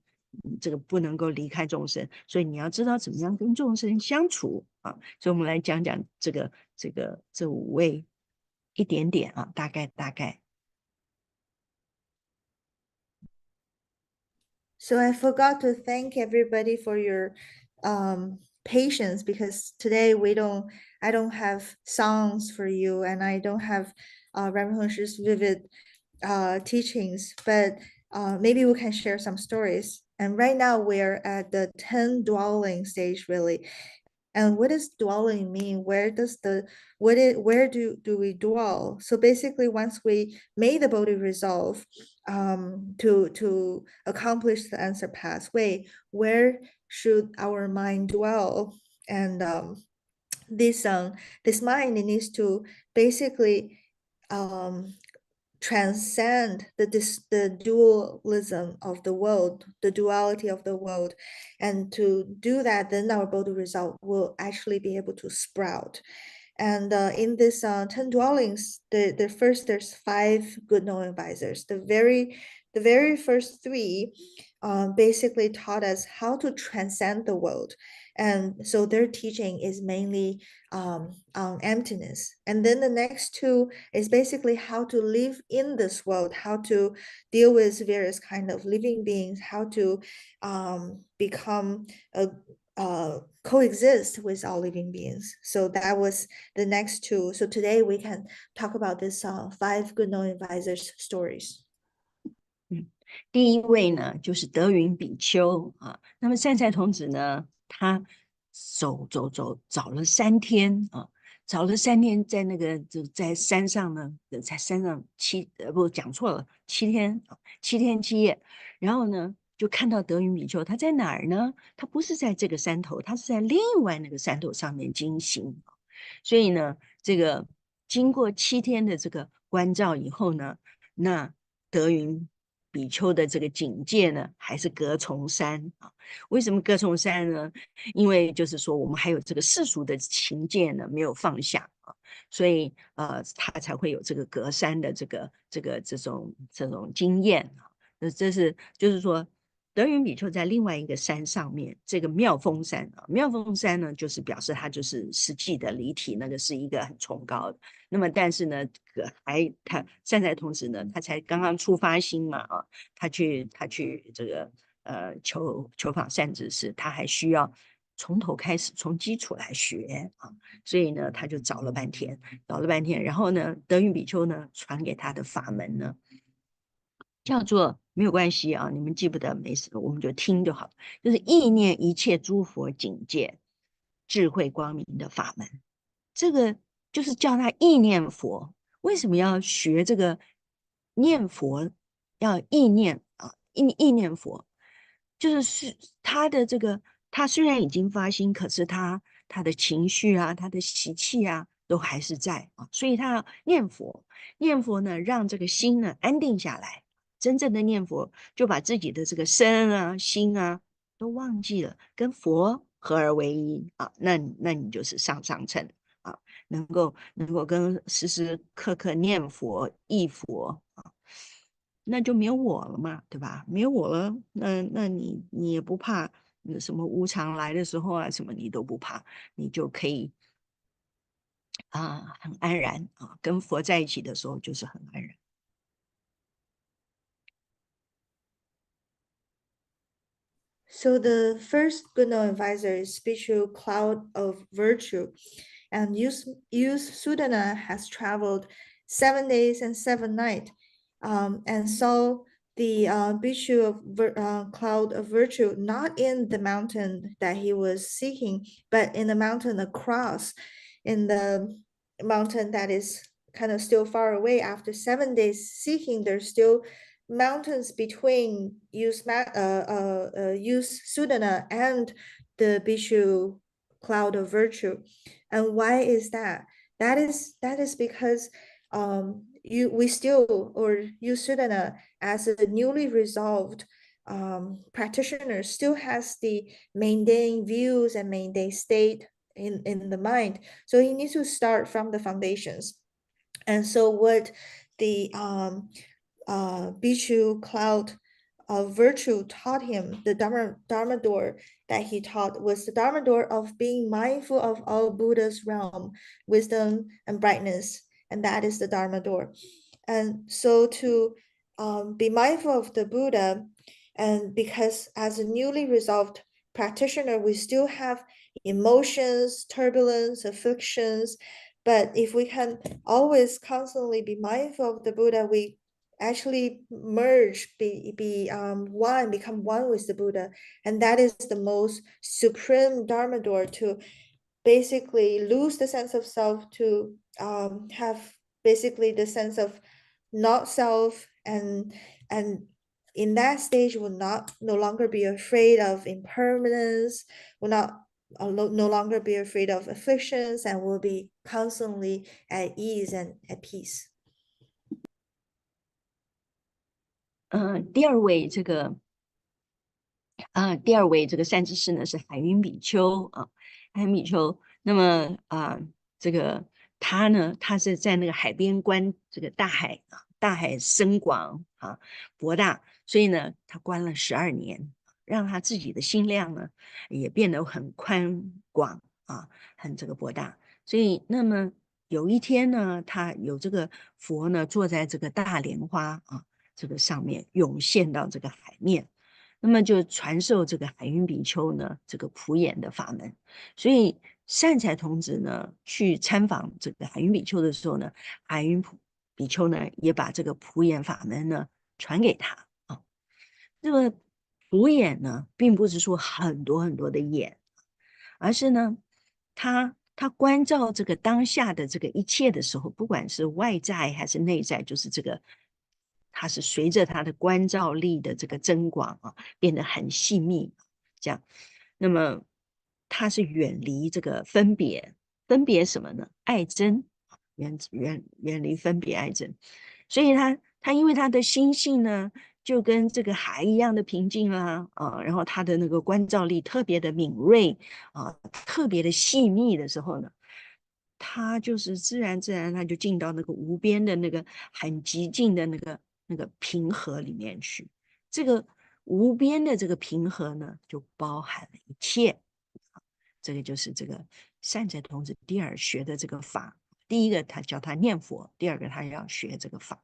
这个不能够离开众生，所以你要知道怎么样跟众生相处啊。所以我们来讲讲这五位一点点啊，大概。So I forgot to thank everybody for your patience, because today I don't have songs for you, and I don't have Reverend Henshi's vivid teachings, but maybe we can share some stories. And right now we're at the 10 dwelling stage, really. And what does dwelling mean? Where do we dwell? So basically, once we made the bodhi resolve to accomplish the unsurpassed way, where should our mind dwell? And this mind needs to basically transcend the dualism of the world, the duality of the world. And to do that, then our bodhi result will actually be able to sprout. And in this 10 dwellings, there's 5 good knowing advisors. The very first 3 basically taught us how to transcend the world. And so their teaching is mainly on emptiness. And then the next 2 is basically how to live in this world, how to deal with various kind of living beings, how to become coexist with all living beings. So that was the next 2. So today we can talk about this 5 good knowing advisors stories. 第一位呢，就是德云比丘啊。那么善财童子呢，他找了3天啊，找了3天，在山上呢，在山上不讲错了，7天，7天7夜。然后呢，就看到德云比丘，他在哪儿呢？他不是在这个山头，他是在另外那个山头上面经行。所以呢，这个经过7天的这个关照以后呢，那德云比丘的这个境界呢，还是隔重山啊。为什么隔重山呢？因为就是说我们还有这个世俗的情界呢没有放下啊，所以他才会有这个隔山的这种经验啊。这是就是说。德云比丘在另外一个山上面，这个妙峰山啊，妙峰山呢，就是表示它就是实际的离体，那个是一个很崇高的。那么，但是呢，他善财童子呢，他才刚刚出发心嘛啊，他去这个求访善知识，他还需要从头开始，从基础来学啊，所以呢，他就找了半天，然后呢，德云比丘呢传给他的法门呢。叫做没有关系啊，你们记不得没事，我们就听就好。就是意念一切诸佛境界，智慧光明的法门。这个就是叫他意念佛。为什么要学这个念佛？要意念啊，意念佛，就是他的这个，他虽然已经发心，可是他的情绪啊，他的习气啊，都还是在啊，所以他要念佛。念佛呢，让这个心呢安定下来。真正的念佛，就把自己的这个身啊、心啊都忘记了，跟佛合而为一啊。那你就是上上乘啊，能够跟时时刻刻念佛、忆佛啊，那就没有我了嘛，对吧？没有我了，那你也不怕什么无常来的时候啊，什么你都不怕，你就可以很安然啊。跟佛在一起的时候就是很安然。So the first good known advisor is spiritual cloud of virtue, and Use Sudana has traveled 7 days and 7 nights, and saw the Bhikshu of cloud of virtue not in the mountain that he was seeking, but in the mountain across, in the mountain that is kind of still far away. After 7 days seeking, there's still mountains between Use Sudana and the Bhikshu cloud of virtue. And why is that? That is because you we still or Use Sudana as a newly resolved practitioner still has the mundane views and mundane state in the mind. So you need to start from the foundations. And so what the Bhikshu cloud of virtue taught him, the Dharma door that he taught was the Dharma door of being mindful of all Buddha's realm, wisdom and brightness. And that is the Dharma door. And so to be mindful of the Buddha, and because as a newly resolved practitioner, we still have emotions, turbulence, afflictions. But if we can always constantly be mindful of the Buddha, we actually merge, be one, become one with the Buddha. And that is the most supreme Dharma door to basically lose the sense of self, to have basically the sense of not self, and in that stage will not no longer be afraid of impermanence, will not no longer be afraid of afflictions, and will be constantly at ease and at peace. 第二位第二位这个善知识呢是海云比丘啊，海云比丘。那么这个他呢，他是在那个海边观这个大海啊，大海深广啊，博大，所以呢，他观了12年，让他自己的心量呢也变得很宽广啊，很这个博大。所以，那么有一天呢，他有这个佛呢坐在这个大莲花啊这个上面涌现到这个海面。那么就传授这个海云比丘呢这个普眼的法门，所以善财童子呢去参访这个海云比丘的时候呢，海云比丘呢也把这个普眼法门呢传给他啊。这个普眼呢，并不是说很多很多的眼，而是呢，他关照这个当下的这个一切的时候，不管是外在还是内在，就是这个，它是随着他的关照力的这个增广啊，变得很细密，这样。那么他是远离这个分别，分别什么呢？爱憎，远离分别爱憎。所以他因为他的心性呢，就跟这个海一样的平静啦，然后他的那个观照力特别的敏锐啊，特别的细密的时候呢，他就是自然他就进到那个无边的那个很极静的那个平和里面去。这个无边的这个平和呢，就包含了一切。这个就是这个善财童子第二学的这个法。第一个他教他念佛，第二个他要学这个法。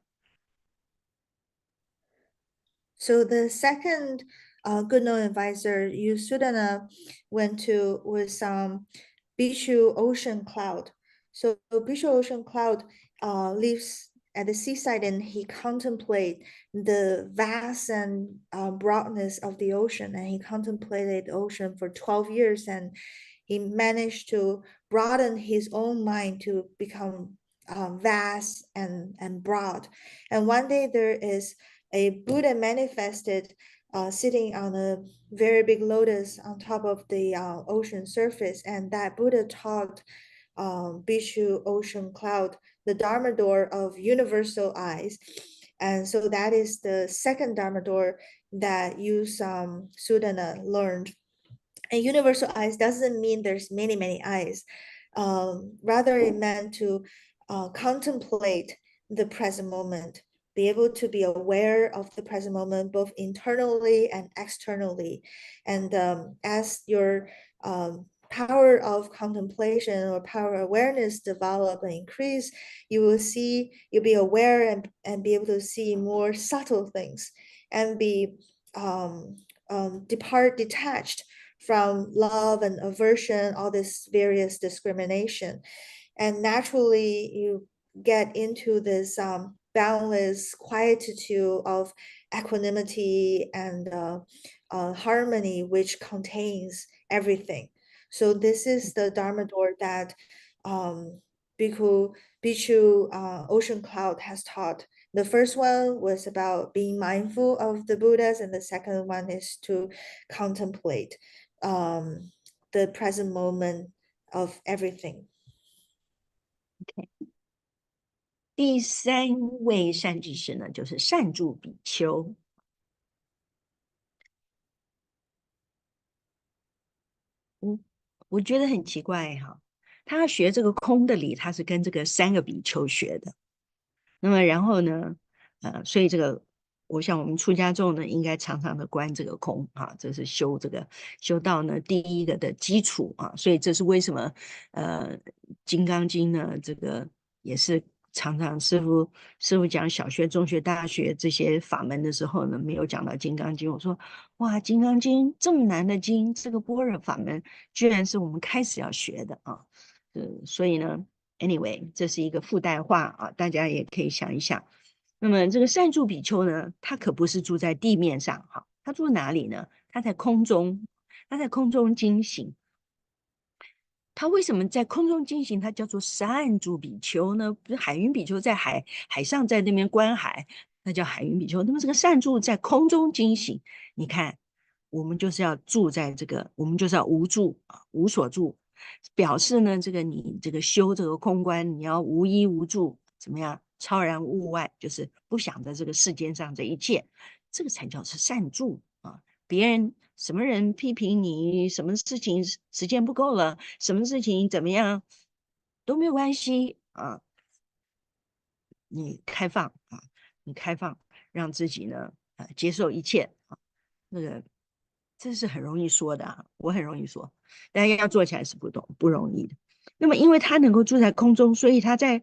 So the second good known advisor Yusudana went to was Bishu Ocean Cloud. So Bishu Ocean Cloud lives at the seaside and he contemplated the vast and broadness of the ocean, and he contemplated the ocean for 12 years, and he managed to broaden his own mind to become vast and broad. And one day there is a Buddha manifested sitting on a very big lotus on top of the ocean surface, and that Buddha taught Bishu Ocean Cloud the Dharma door of universal eyes. And so that is the second Dharma door that Sudana learned. And universal eyes doesn't mean there's many eyes. Rather, it meant to contemplate the present moment, be able to be aware of the present moment, both internally and externally. And as your power of contemplation or power awareness develop and increase, you'll be aware and be able to see more subtle things and be detached from love and aversion, all this various discrimination. And naturally, you get into this boundless quietude of equanimity and harmony, which contains everything. So this is the Dharma door that Bhikkhu Ocean Cloud has taught. The first one was about being mindful of the Buddhas, and the second one is to contemplate the present moment of everything. Okay. 第三位善知识呢，就是善住比丘。我觉得很奇怪哈，他学这个空的理，他是跟这个三个比丘学的。那么然后呢，所以这个，我想我们出家众呢，应该常常的观这个空啊，这是修这个修道呢第一个的基础啊。所以这是为什么《金刚经》呢，这个也是常常师父讲小学、中学、大学这些法门的时候呢，没有讲到《金刚经》。我说哇，《金刚经》这么难的经，这个般若法门居然是我们开始要学的啊。所以呢。Anyway， 这是一个附带话啊，大家也可以想一想。那么这个善住比丘呢，他可不是住在地面上哈，他住哪里呢？他在空中，他在空中经行。他为什么在空中经行？他叫做善住比丘呢？不是海云比丘在海上在那边观海，那叫海云比丘。那么这个善住在空中经行，你看，我们就是要住在这个，我们就是要无住啊，无所住。表示呢，这个你这个修这个空观，你要无依无助，怎么样？超然物外，就是不想着这个世间上这一切，这个才叫是善住啊。别人什么人批评你，什么事情时间不够了，什么事情怎么样都没有关系啊。你开放啊，你开放，让自己呢接受一切啊。那个这是很容易说的啊，我很容易说，但要做起来是不容易的。那么因为他能够住在空中，所以他在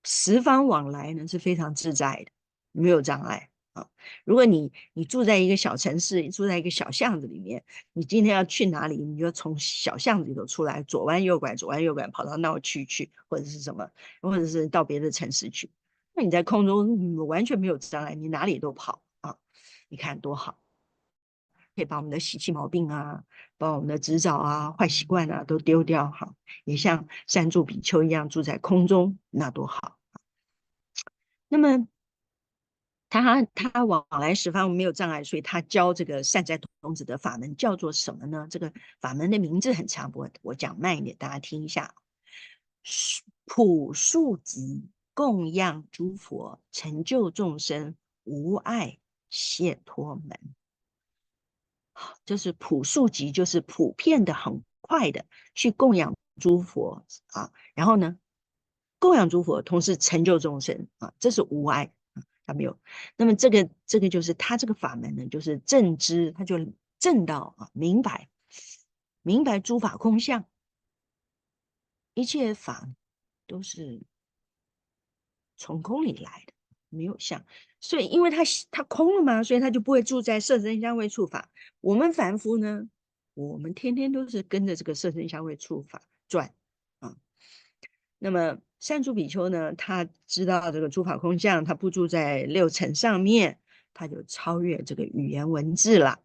十方往来呢是非常自在的，没有障碍啊。如果你住在一个小城市，住在一个小巷子里面，你今天要去哪里，你就从小巷子里头出来，左弯右拐，左弯右拐，跑到闹区去，或者是什么，或者是到别的城市去。那你在空中完全没有障碍，你哪里都跑啊，你看多好。可以把我们的习气毛病啊，把我们的执照啊、坏习惯啊都丢掉哈，也像三住比丘一样住在空中，那多好。那么他往来十方没有障碍，所以他教这个善财童子的法门叫做什么呢？这个法门的名字很长，我讲慢一点，大家听一下。普树集供养诸佛，成就众生无碍解脱门。就是普速集，就是普遍的、很快的去供养诸佛啊，然后呢，供养诸佛，同时成就众生啊，这是无碍啊，他没有。那么这个就是他这个法门呢，就是正知，他就正道啊，明白诸法空相，一切法都是从空里来的，没有相。所以，因为他空了嘛，所以他就不会住在色身香味触法。我们凡夫呢，我们天天都是跟着这个色身香味触法转啊。那么善住比丘呢，他知道这个诸法空相，他不住在六尘上面，他就超越这个语言文字了。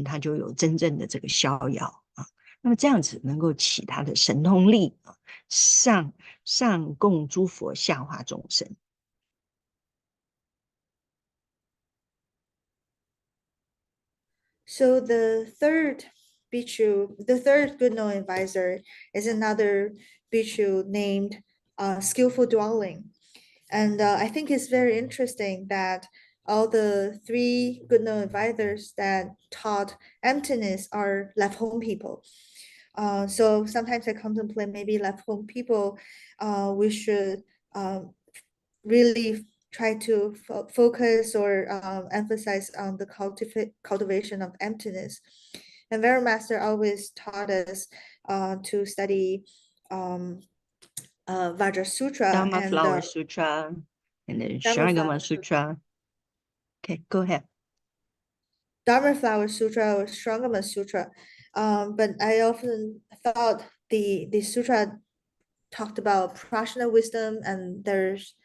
他就有真正的这个逍遥啊。那么这样子能够起他的神通力啊，上供诸佛，下化众生。So the third the third good known advisor is another bhikshu named Skillful Dwelling. And I think it's very interesting that all the three good known advisors that taught emptiness are left home people. So sometimes I contemplate maybe left home people, we should really try to focus or emphasize on the cultivation of emptiness. And Vera Master always taught us to study Vajra Sutra Dharma and Flower Sutra and the Dharma Shargama Flower Sutra. Okay, go ahead. Dharma Flower Sutra or Shrangama Sutra. But I often thought the sutra talked about prajna wisdom, and there's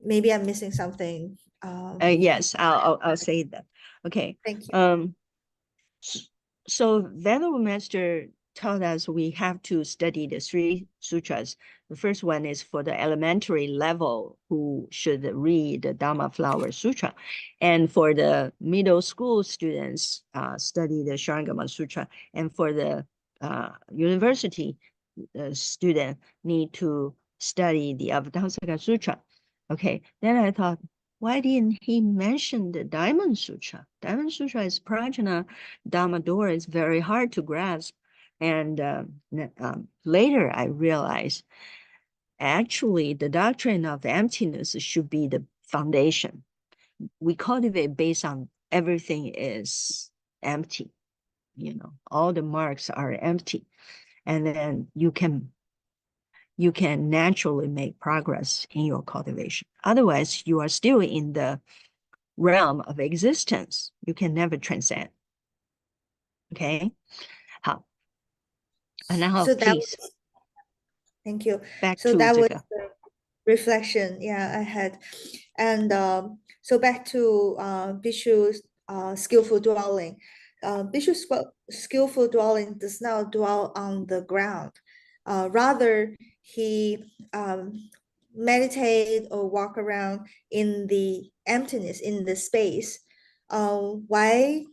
maybe I'm missing something. Yes, I'll say that. Okay. Thank you. So Venerable Master taught us we have to study the three sutras. The first one is for the elementary level who should read the Dharma Flower Sutra. And for the middle school students, study the Sharangama Sutra. And for the university student, need to study the Avatamsaka Sutra. Okay, then I thought, why didn't he mention the Diamond Sutra? Diamond Sutra is prajna. Dharma door is very hard to grasp. And later I realized actually the doctrine of emptiness should be the foundation. We cultivate based on everything is empty. All the marks are empty. And then you can naturally make progress in your cultivation. Otherwise, you are still in the realm of existence. You can never transcend. Okay? 好，然后 So that please was, thank you. back So to that 这 was 个 the reflection, yeah, I had. And so back to Bishu's skillful dwelling. Bishu's skillful dwelling does not dwell on the ground. Rather, he meditate or walk around in the emptiness, in the space. Why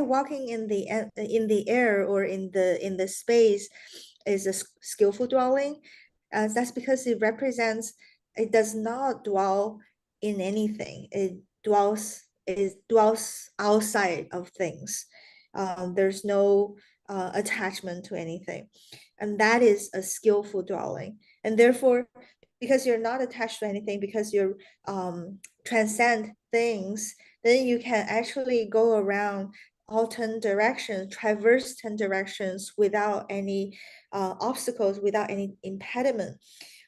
walking in the air or in the space is a skillful dwelling? That's because it does not dwell in anything. It dwells outside of things. There's no attachment to anything, and that is a skillful dwelling. And therefore, because you're not attached to anything, because you're transcend things, then you can actually go around all 10 directions, traverse 10 directions without any obstacles, without any impediment.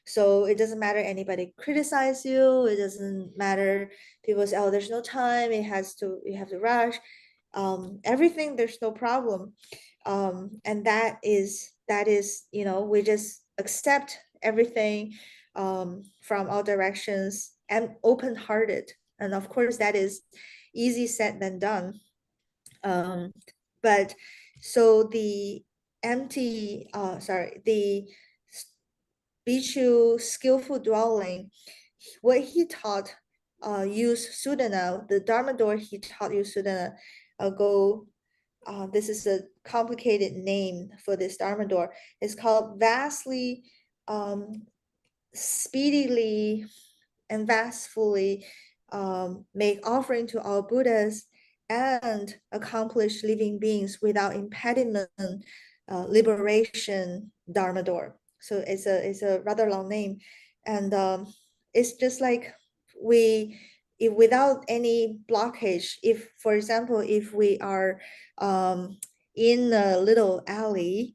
So it doesn't matter anybody criticize you. It doesn't matter people say, oh, there's no time. You have to rush. Everything, there's no problem. And that is, we just accept everything from all directions and open-hearted. And of course, that is easy said than done. But so the the Bichu skillful dwelling, what he taught use Sudana, the Dharma door he taught use Sudana, go this is a complicated name for this Dharma door. It's called vastly, speedily, and vastfully make offering to all Buddhas and accomplish living beings without impediment, liberation Dharma door. So it's a rather long name, and it's just like we if without any blockage. If, for example, if we are in a little alley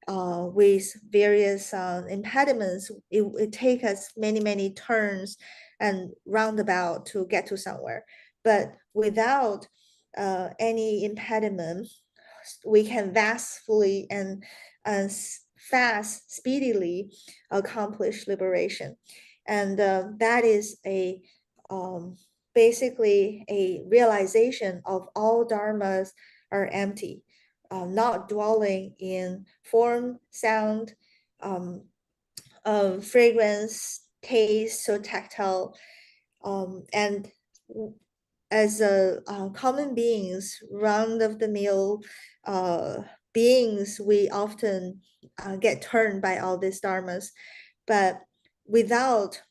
with various impediments, it take us many turns and roundabout to get to somewhere. But without any impediment, we can vastly and fast, speedily accomplish liberation. And that is a basically a realization of all dharmas are empty, not dwelling in form, sound, fragrance, taste, so tactile, and as a common beings, round of the mill beings, we often get turned by all these dharmas, but without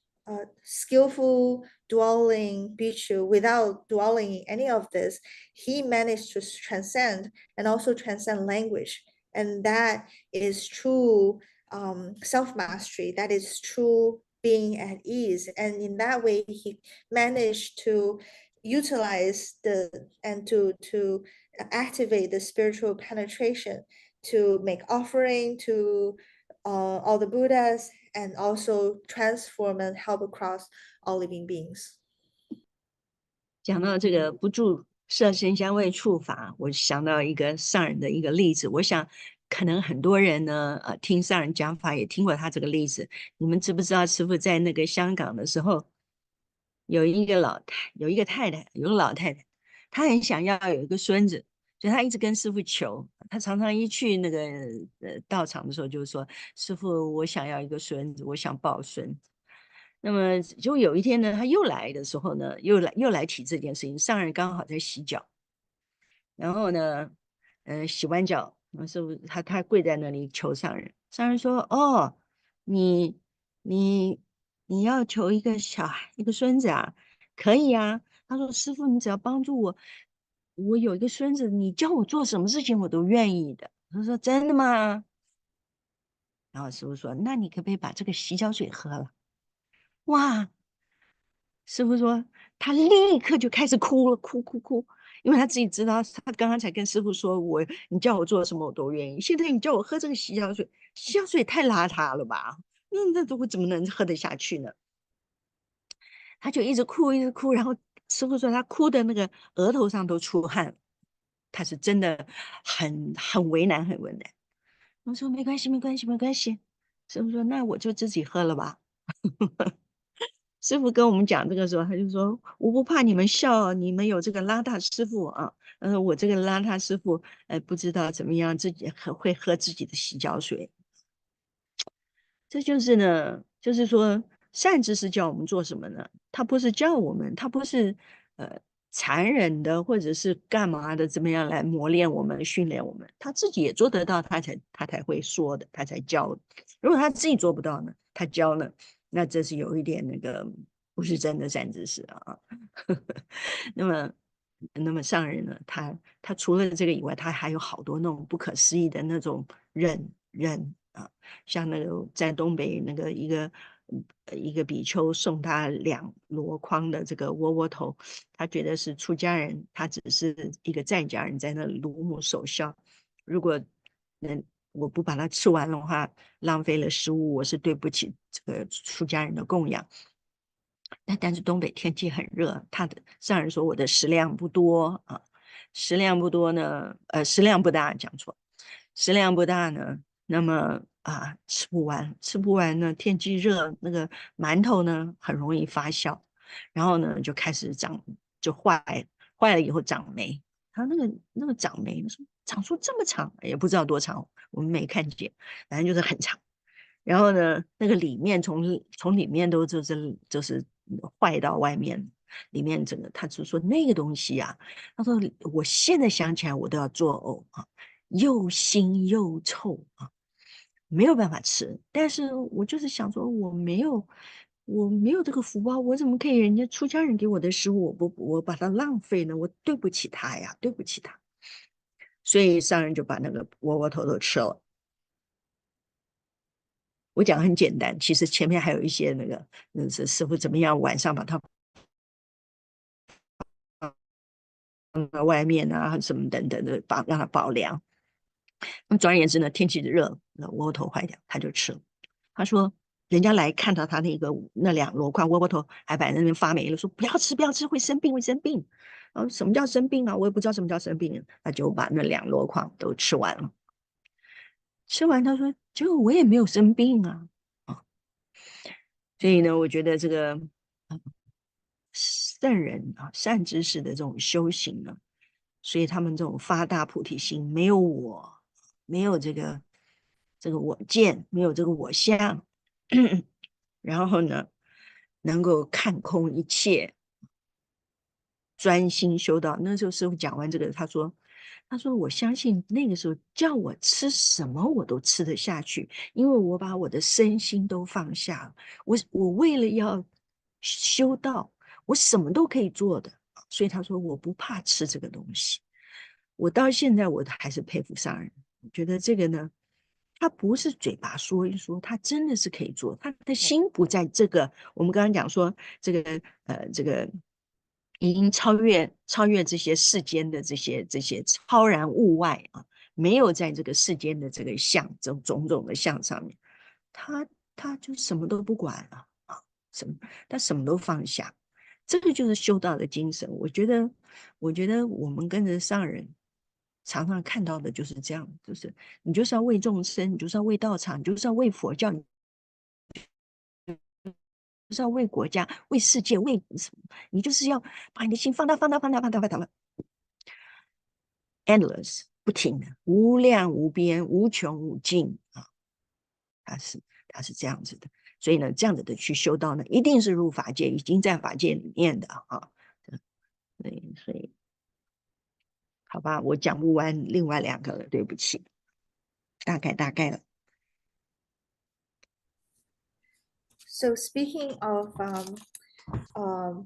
skillful dwelling bhikshu, without dwelling in any of this, he managed to transcend and also transcend language, and that is true self-mastery. That is true being at ease, and in that way he managed to utilize the and to activate the spiritual penetration to make offering to all the Buddhas, and also transform and help across all living beings. 讲到这个不住色声香味触法，我想到一个上人的一个例子。我想可能很多人呢，听上人讲法也听过他这个例子。你们知不知道师父在那个香港的时候，有一个太太，有个老太太，她很想要有一个孙子，所以她一直跟师父求。她常常一去那个道场的时候，就说：“师父，我想要一个孙子，我想抱孙子。”那么就有一天呢，他又来的时候呢，又来提这件事情。上人刚好在洗脚，然后呢，洗完脚，师傅他跪在那里求上人。上人说：“哦，你你你要求一个小孩，一个孙子啊？可以啊。”他说：“师傅，你只要帮助我，我有一个孙子，你叫我做什么事情我都愿意的。”他说：“真的吗？”然后师傅说：“那你可不可以把这个洗脚水喝了？”哇！师傅说，他立刻就开始哭了，哭，因为他自己知道，他刚刚才跟师傅说，你叫我做什么我都愿意。现在你叫我喝这个洗脚水，洗脚水太邋遢了吧？那我怎么能喝得下去呢？他就一直哭，然后师傅说他哭的那个额头上都出汗，他是真的很为难，很为难。我说没关系。师傅说那我就自己喝了吧。师傅跟我们讲这个时候，他就说：“我不怕你们笑，你们有这个邋遢师傅啊。我这个邋遢师傅，不知道怎么样，自己会喝自己的洗脚水。这就是呢，就是说，善知识叫我们做什么呢？他不是叫我们，他不是呃残忍的，或者是干嘛的，怎么样来磨练我们、训练我们？他自己也做得到，他才会说的，他才教的。如果他自己做不到呢，他教呢，那这是有一点那个不是真的善知识啊。那么。那么上人呢，他除了这个以外，他还有好多那种不可思议的那种忍啊，像那个在东北那个一个比丘送他2箩筐的这个窝窝头，他觉得是出家人，他只是一个在家人在那鲁母守孝，如果我不把它吃完的话，浪费了食物，我是对不起这个出家人的供养。但是东北天气很热，他的上人说我的食量不多啊，食量不多呢，食量不大，讲错，食量不大呢，那么吃不完呢，天气热，那个馒头呢很容易发酵，然后呢就开始就坏了以后长霉，他那个长霉，说长出这么长，也不知道多长，我们没看见，反正就是很长。然后呢，那个里面从里面就是坏到外面，里面整个他就说那个东西啊，他说我现在想起来我都要作呕啊，又腥又臭啊，没有办法吃。但是我就是想说我没有我没有这个福报，我怎么可以人家出家人给我的食物，我把它浪费呢？我对不起他呀，对不起他。所以商人就把那个窝窝头都吃了。我讲很简单，其实前面还有一些那个，是师傅怎么样晚上把它放在外面啊，什么等等的，让它保凉。那么转而言之呢，天气热，那窝窝头坏掉，他就吃了。他说，人家来看到他那2箩筐窝窝头还摆在那边发霉了，说不要吃，不要吃，会生病，会生病。什么叫生病啊？我也不知道什么叫生病。他就把那2箩筐都吃完了。吃完他说，结果我也没有生病啊。所以呢，我觉得这个圣人啊，善知识的这种修行呢，所以他们这种发大菩提心，没有我，没有这个我见，没有这个我相，然后呢，能够看空一切，专心修道。那时候师傅讲完这个，他说我相信那个时候叫我吃什么我都吃得下去，因为我把我的身心都放下了。我为了要修道，我什么都可以做的，所以他说我不怕吃这个东西。我到现在我还是佩服上人，我觉得这个呢，他不是嘴巴说一说，他真的是可以做，他的心不在这个。我们刚刚讲说这个已经超越这些世间的这些超然物外啊，没有在这个世间的这个这种种的相上面，他他就什么都不管了啊，他什么都放下，这个就是修道的精神。我觉得我们跟着上人常常看到的就是这样，就是你就是要为众生，你就是要为道场，你就是要为佛教，你就是要为国家、为世界、为什么？你就是要把你的心放大、放大、放大、放大、放大，endless 不停的，无量无边、无穷无尽啊！它是它是这样子的，所以呢，这样子的去修道呢，一定是入法界，已经在法界里面的啊。对，所以好吧，我讲不完另外2个了，对不起，大概了。So speaking of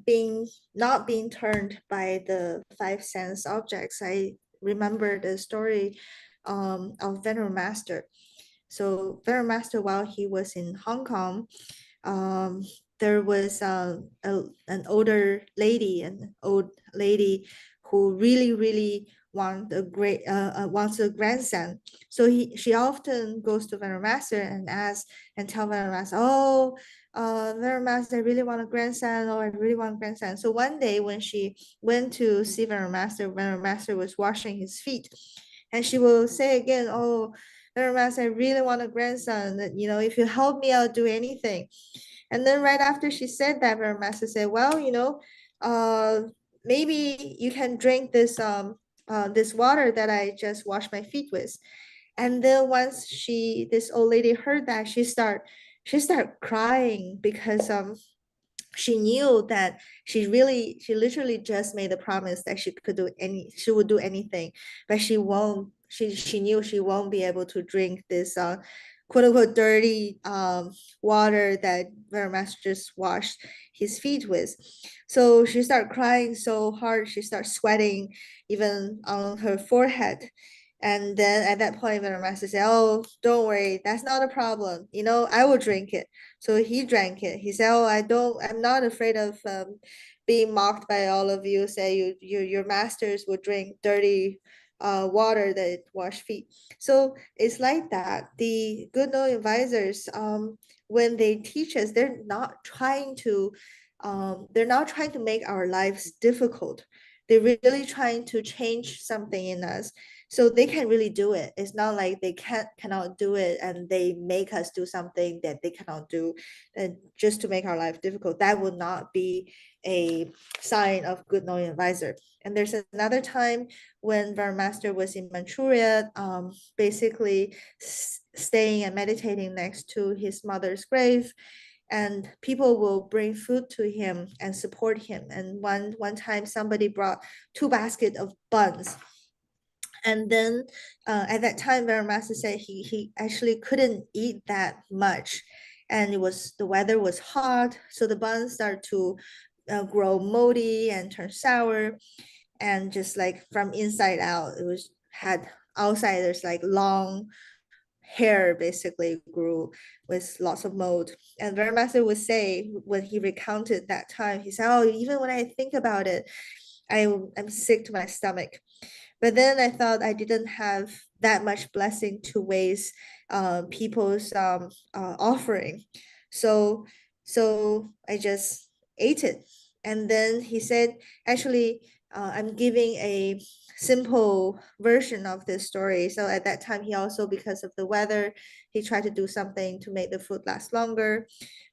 being not being turned by the five sense objects, I remember the story of Venerable Master. So Venerable Master, while he was in Hong Kong, um, there was an old lady who really wants a grandson. So she often goes to Venerable Master and asks and tell Venerable Master, oh, Venerable Master, I really want a grandson, or I really want a grandson. So one day when she went to see Venerable Master was washing his feet, and she will say again, oh, Venerable Master, I really want a grandson. That, if you help me, I'll do anything. And then right after she said that, Venerable Master said, well, maybe you can drink this water that I just washed my feet with. And then once this old lady heard that, she start crying because she knew that she literally just made a promise that she would do anything, but she knew she won't be able to drink this quote unquote dirty water that Vermaster just washed his feet with. So she started crying so hard, she started sweating even on her forehead. And then at that point, Vermaster said, oh, don't worry, that's not a problem. I will drink it. So he drank it. He said, "Oh, I'm not afraid of being mocked by all of you. Say your masters would drink dirty water that wash feet." So it's like that. The good no advisors, when they teach us, they're not trying to make our lives difficult. They're really trying to change something in us so they can really do it. It's not like they cannot do it and they make us do something that they cannot do, and just to make our life difficult. That would not be a sign of good knowing advisor. And there's another time when Master was in Manchuria, basically staying and meditating next to his mother's grave, and people will bring food to him and support him. And one time somebody brought 2 baskets of buns, and then at that time, Master said he actually couldn't eat that much. and the weather was hot, so the buns started to grow moldy and turn sour, and just like from inside out, it was had outside there's like long hair basically grew with lots of mold. And Very Master would say when he recounted that time, he said, "Oh, even when I think about it, I'm sick to my stomach." But then I thought I didn't have that much blessing to waste people's offering. So so I just ate it. And then he said, actually, I'm giving a simple version of this story. So at that time, he also, because of the weather, he tried to do something to make the food last longer.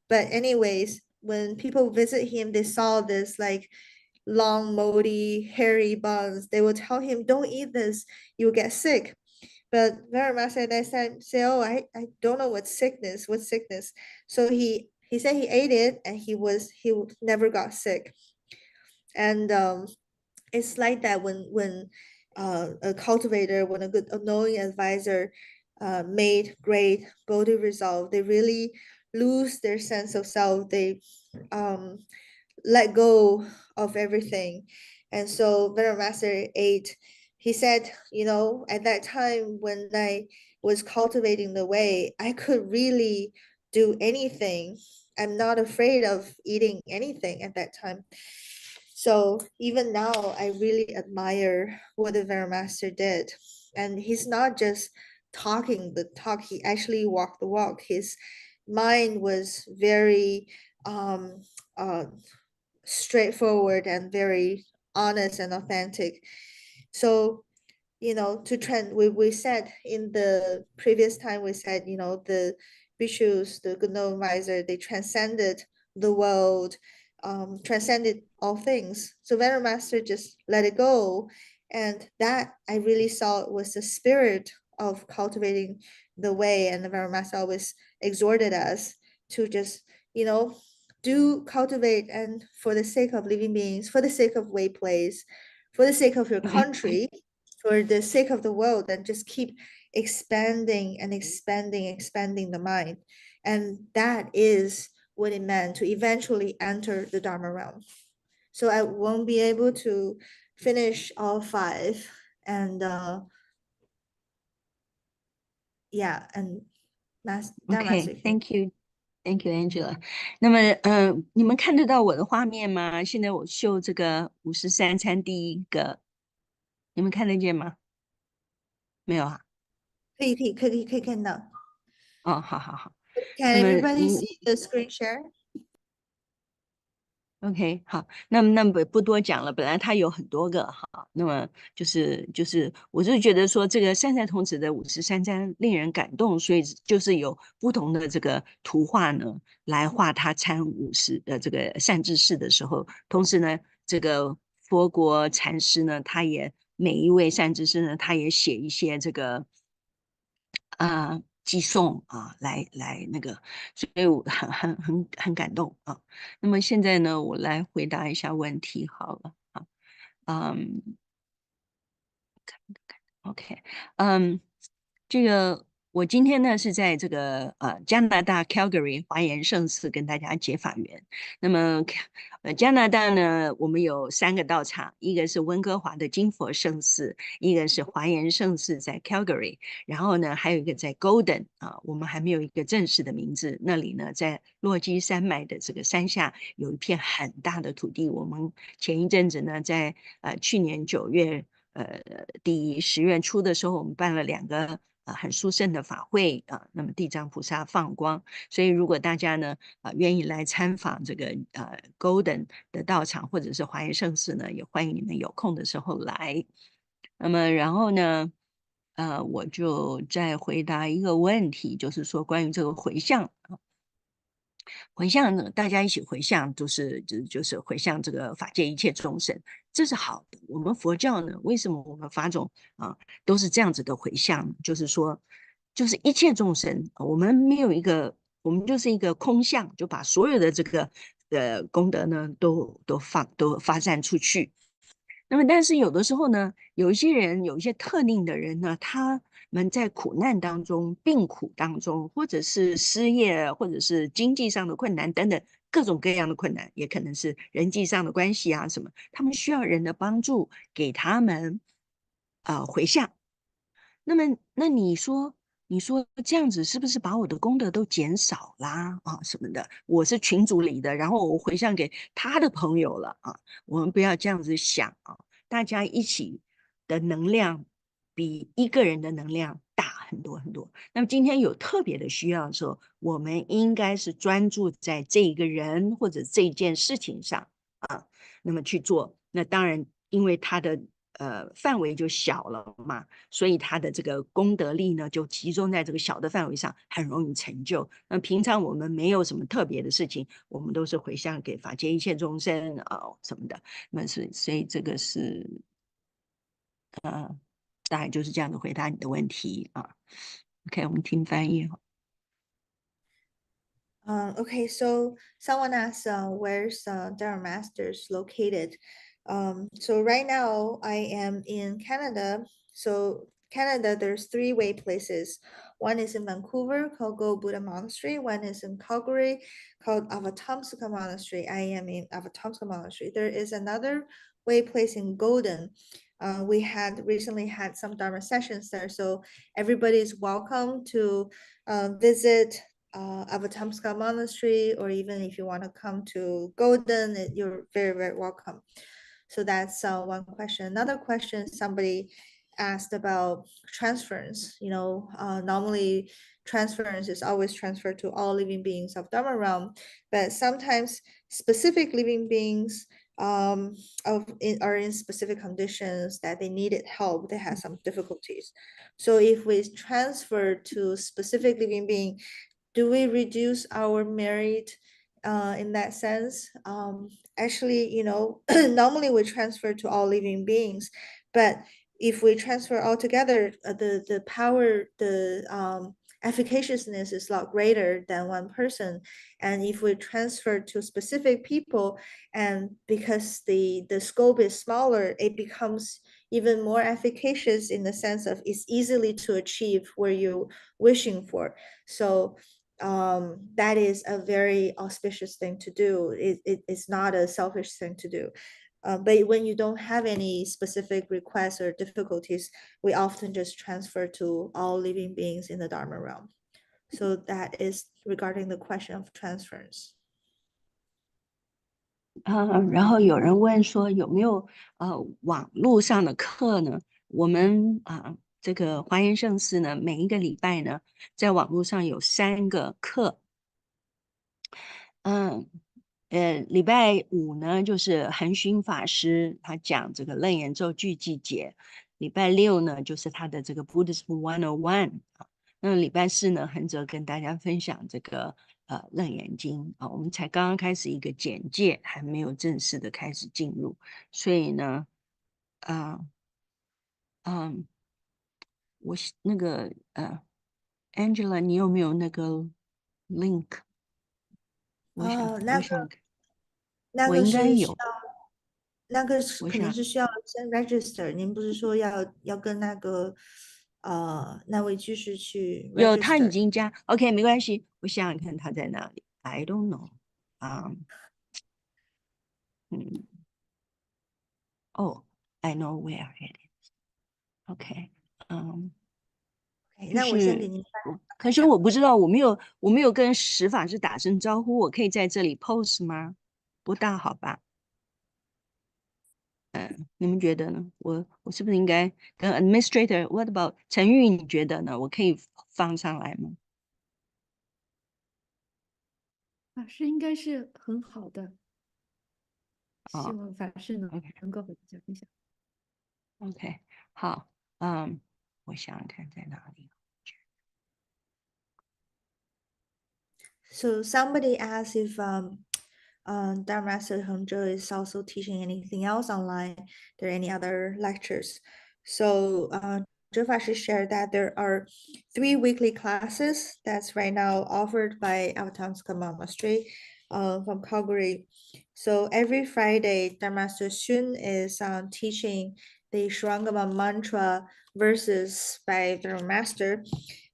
But anyways, when people visit him, they saw this like long, moldy, hairy buns. They will tell him, "Don't eat this, you'll get sick." But Verma said that time, say, "Oh, I don't know what sickness, what sickness." So he said he ate it and he never got sick. And it's like that when a cultivator, when a good a knowing advisor made great bodhi resolve, they really lose their sense of self. They um let go of everything. And so Venerable Master 8, he said, at that time when I was cultivating the way, I could really do anything. I'm not afraid of eating anything at that time. So even now, I really admire what the Venerable Master did. And he's not just talking the talk, he actually walked the walk. His mind was very um, uh, straightforward and very honest and authentic. So, to trend, we said in the previous time, we said, the bhikshus, the good advisor, they transcended the world, transcended all things. So Venerable Master just let it go. And that I really saw was the spirit of cultivating the way. And the Venerable Master always exhorted us to just, you know, do cultivate, and for the sake of living beings, for the sake of way place, for the sake of your country, for the sake of the world, and just keep expanding and expanding the mind. And that is what it meant to eventually enter the Dharma realm. So I won't be able to finish all five. And yeah, and Dharma Okay, speaking. thank you, thank you, Angela. 那么，你们看得到我的画面吗？现在我秀这个53餐第一个，你们看得见吗？没有啊？可以看到。哦，好好好。Can 那么，everybody see the screen share? OK，好，那么不多讲了。本来它有很多个哈，那么我是觉得说这个善财童子的53参令人感动，所以就是有不同的这个图画呢，来画他参50的这个善知识的时候，同时呢，这个佛国禅师呢，他也每一位善知识呢，他也写一些这个寄送啊，来那个，所以我很感动啊。那么现在呢，我来回答一下问题好了啊，嗯，OK，这个我今天呢是在这个加拿大 Calgary 华严圣寺跟大家结法缘。那么加拿大呢，我们有3个道场，一个是温哥华的金佛圣寺，一个是华严圣寺在 Calgary，然后呢还有一个在 Golden 啊，我们还没有一个正式的名字。那里呢在落基山脉的这个山下有一片很大的土地，我们前一阵子呢在去年9月。10月初的时候，我们办了2个很殊胜的法会啊，那么地藏菩萨放光，所以如果大家呢愿意来参访这个Golden 的道场或者是华严圣寺呢，也欢迎你们有空的时候来。那么然后呢，我就再回答一个问题，就是说关于这个回向。回向呢，大家一起回向，就是回向这个法界一切众生，这是好的。我们佛教呢，为什么我们法种都是这样子的回向？就是说，就是一切众生，我们没有一个，我们就是一个空相，就把所有的这个功德呢，都发散出去。那么，但是有的时候呢，有一些人，有一些特定的人呢，他们在苦难当中、病苦当中，或者是失业，或者是经济上的困难等等各种各样的困难，也可能是人际上的关系啊什么，他们需要人的帮助，给他们回向。那么，那你说这样子是不是把我的功德都减少啦啊什么的？我是群组里的，然后我回向给他的朋友了啊。我们不要这样子想啊，大家一起的能量比一个人的能量大很多很多。那么今天有特别的需要的时候，我们应该是专注在这一个人或者这件事情上啊，那么去做。那当然，因为他的范围就小了嘛。所以他的这个功德力呢，就集中在这个小的范围上，很容易成就。那平常我们没有什么特别的事情，我们都是回向给法界一切众生啊、什么的。那所以这个是大概就是这样的回答你的问题啊。OK，我们听翻译哈。Okay, so someone asked, where's Dharma Masters located? So right now I am in Canada. So Canada, there's three way places. One is in Vancouver called Go Buddha Monastery. One is in Calgary called Avatamsaka Monastery. I am in Avatamsaka Monastery. There is another way place in Golden. We had recently had some Dharma sessions there, so everybody is welcome to visit Avatamsaka Monastery, or even if you want to come to Golden, you're very, very welcome. So that's one question. Another question somebody asked about transference. Normally transference is always transferred to all living beings of Dharma realm, but sometimes specific living beings are in specific conditions that they needed help, they had some difficulties. So if we transfer to specific living being, do we reduce our merit in that sense? Actually, normally we transfer to all living beings, but if we transfer altogether, the power, the efficaciousness is a lot greater than one person. And if we transfer to specific people, and because the scope is smaller, it becomes even more efficacious in the sense of it's easily to achieve where you're wishing for. So that is a very auspicious thing to do. It's not a selfish thing to do. But when you don't have any specific requests or difficulties, we often just transfer to all living beings in the Dharma realm. So that is regarding the question of transference. 然后有人问说有没有网络上的课呢？我们这个华严盛世呢，每一个礼拜呢，在网络上有3个课。嗯，礼拜五呢，就是恒勋法师他讲这个楞严咒句季节。礼拜六呢，就是他的这个 Buddhism 101啊。那礼拜四呢，恒哲跟大家分享这个楞严经啊。我们才刚刚开始一个简介，还没有正式的开始进入，所以呢，啊、嗯，我那个Angela，你有没有那个 link？我想，哦，那个我想，那个我应该有。是需要，那个是可能我想是需要先 register。您不是说要跟那个那位居士去 有，他已 register？经加，OK，没关系。我想想看他在哪里，I don't know。嗯嗯，哦，I know where it is。OK，OK，就那我先是给您可是看一下。我不知道，我没有跟石法师打声招呼，我可以在这里 pose 吗？不大好吧？你们觉得呢？我是不是应该跟 administrator？What about 陈玉？你觉得呢？我可以放上来吗？法师应该是很好的，希哦望法师能够和大家分享。，OK，OK，好，嗯，我想想看在哪里。So somebody asked if Dharma Master Hengzhou is also teaching anything else online. There are any other lectures? So Zhe Fashi shared that there are 3 weekly classes that's right now offered by Avatamsaka Monastery. from Calgary. So every Friday, Dharma Master Xun is teaching the Shurangama mantra verses by Dharma Master.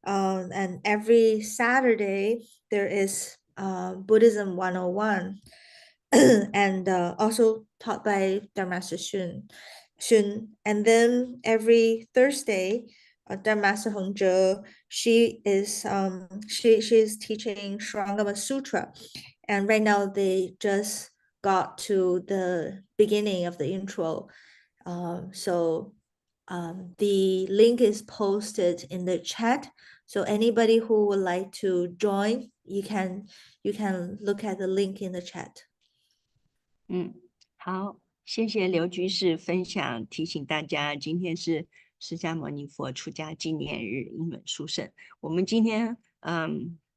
And every Saturday, there is Buddhism 101 and also taught by Dharma Master Xun. And then every Thursday, Dharma Master Heng she is teaching Shurangama Sutra, and right now they just got to the beginning of the intro. The link is posted in the chat. So anybody who would like to join, you can look at the link in the chat. 好，谢谢刘居士分享，提醒大家，今天是释迦牟尼佛出家纪念日，英文殊胜。我们今天，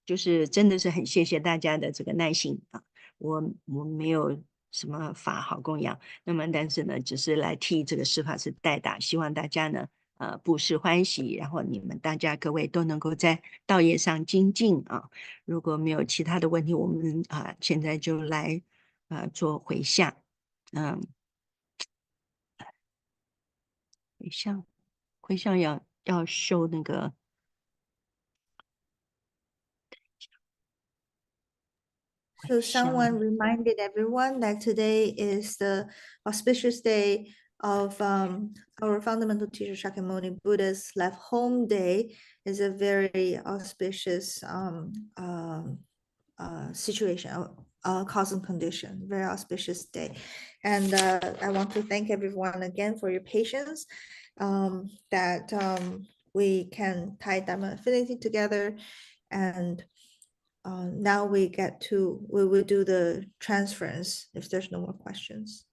就是真的是很谢谢大家的这个耐心啊。我没有什么法好供养，那么但是呢，只是来替这个施法师代打，希望大家呢，布施欢喜，然后你们大家各位都能够在道业上精进啊。如果没有其他的问题，我们现在就来做回向。回向要修那个。So someone reminded everyone that today is the auspicious day of our fundamental teacher Shakyamuni Buddha's left home day. Is a very auspicious situation, cause and condition, very auspicious day. And I want to thank everyone again for your patience, that we can tie Dharma Affinity together. And now we will do the transference if there's no more questions.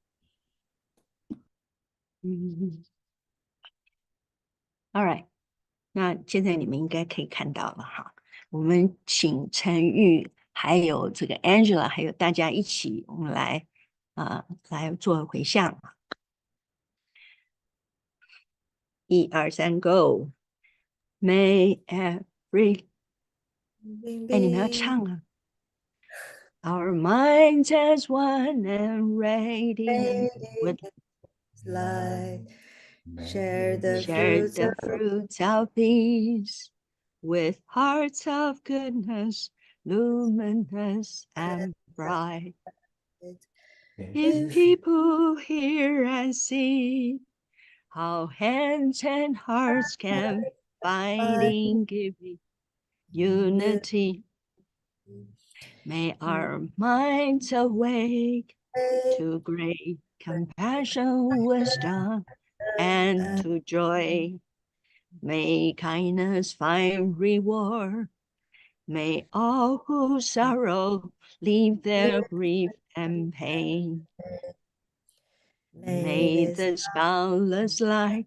All right， 那现在你们应该可以看到了哈。我们请陈玉还有这个 Angela 还有大家一起，我们来做回向。1、2、3 ，Go。May every， 哎，你们要唱啊。Our minds as one and radiant with light, share the fruits of peace with hearts of goodness, luminous and bright. If people hear and see how hands and hearts can find in giving unity, may our minds awake to great compassion, wisdom, and to joy. May kindness find reward. May all who sorrow leave their grief and pain. May the boundless light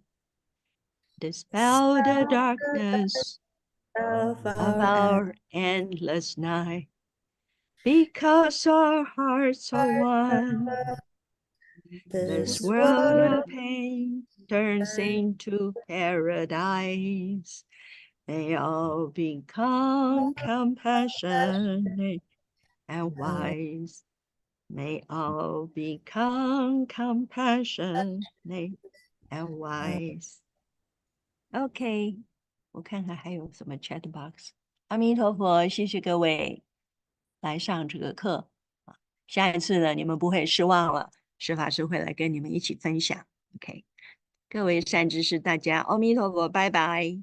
dispel the darkness of our endless night. Because our hearts are one, this world of pain turns into paradise. May all become compassionate and wise. May all become compassionate and wise. OK， 我看看还有什么 chat box。阿弥陀佛，谢谢各位来上这个课。下一次呢，你们不会失望了，施法师会来跟你们一起分享。OK， 各位善知识，大家阿弥陀佛，拜拜。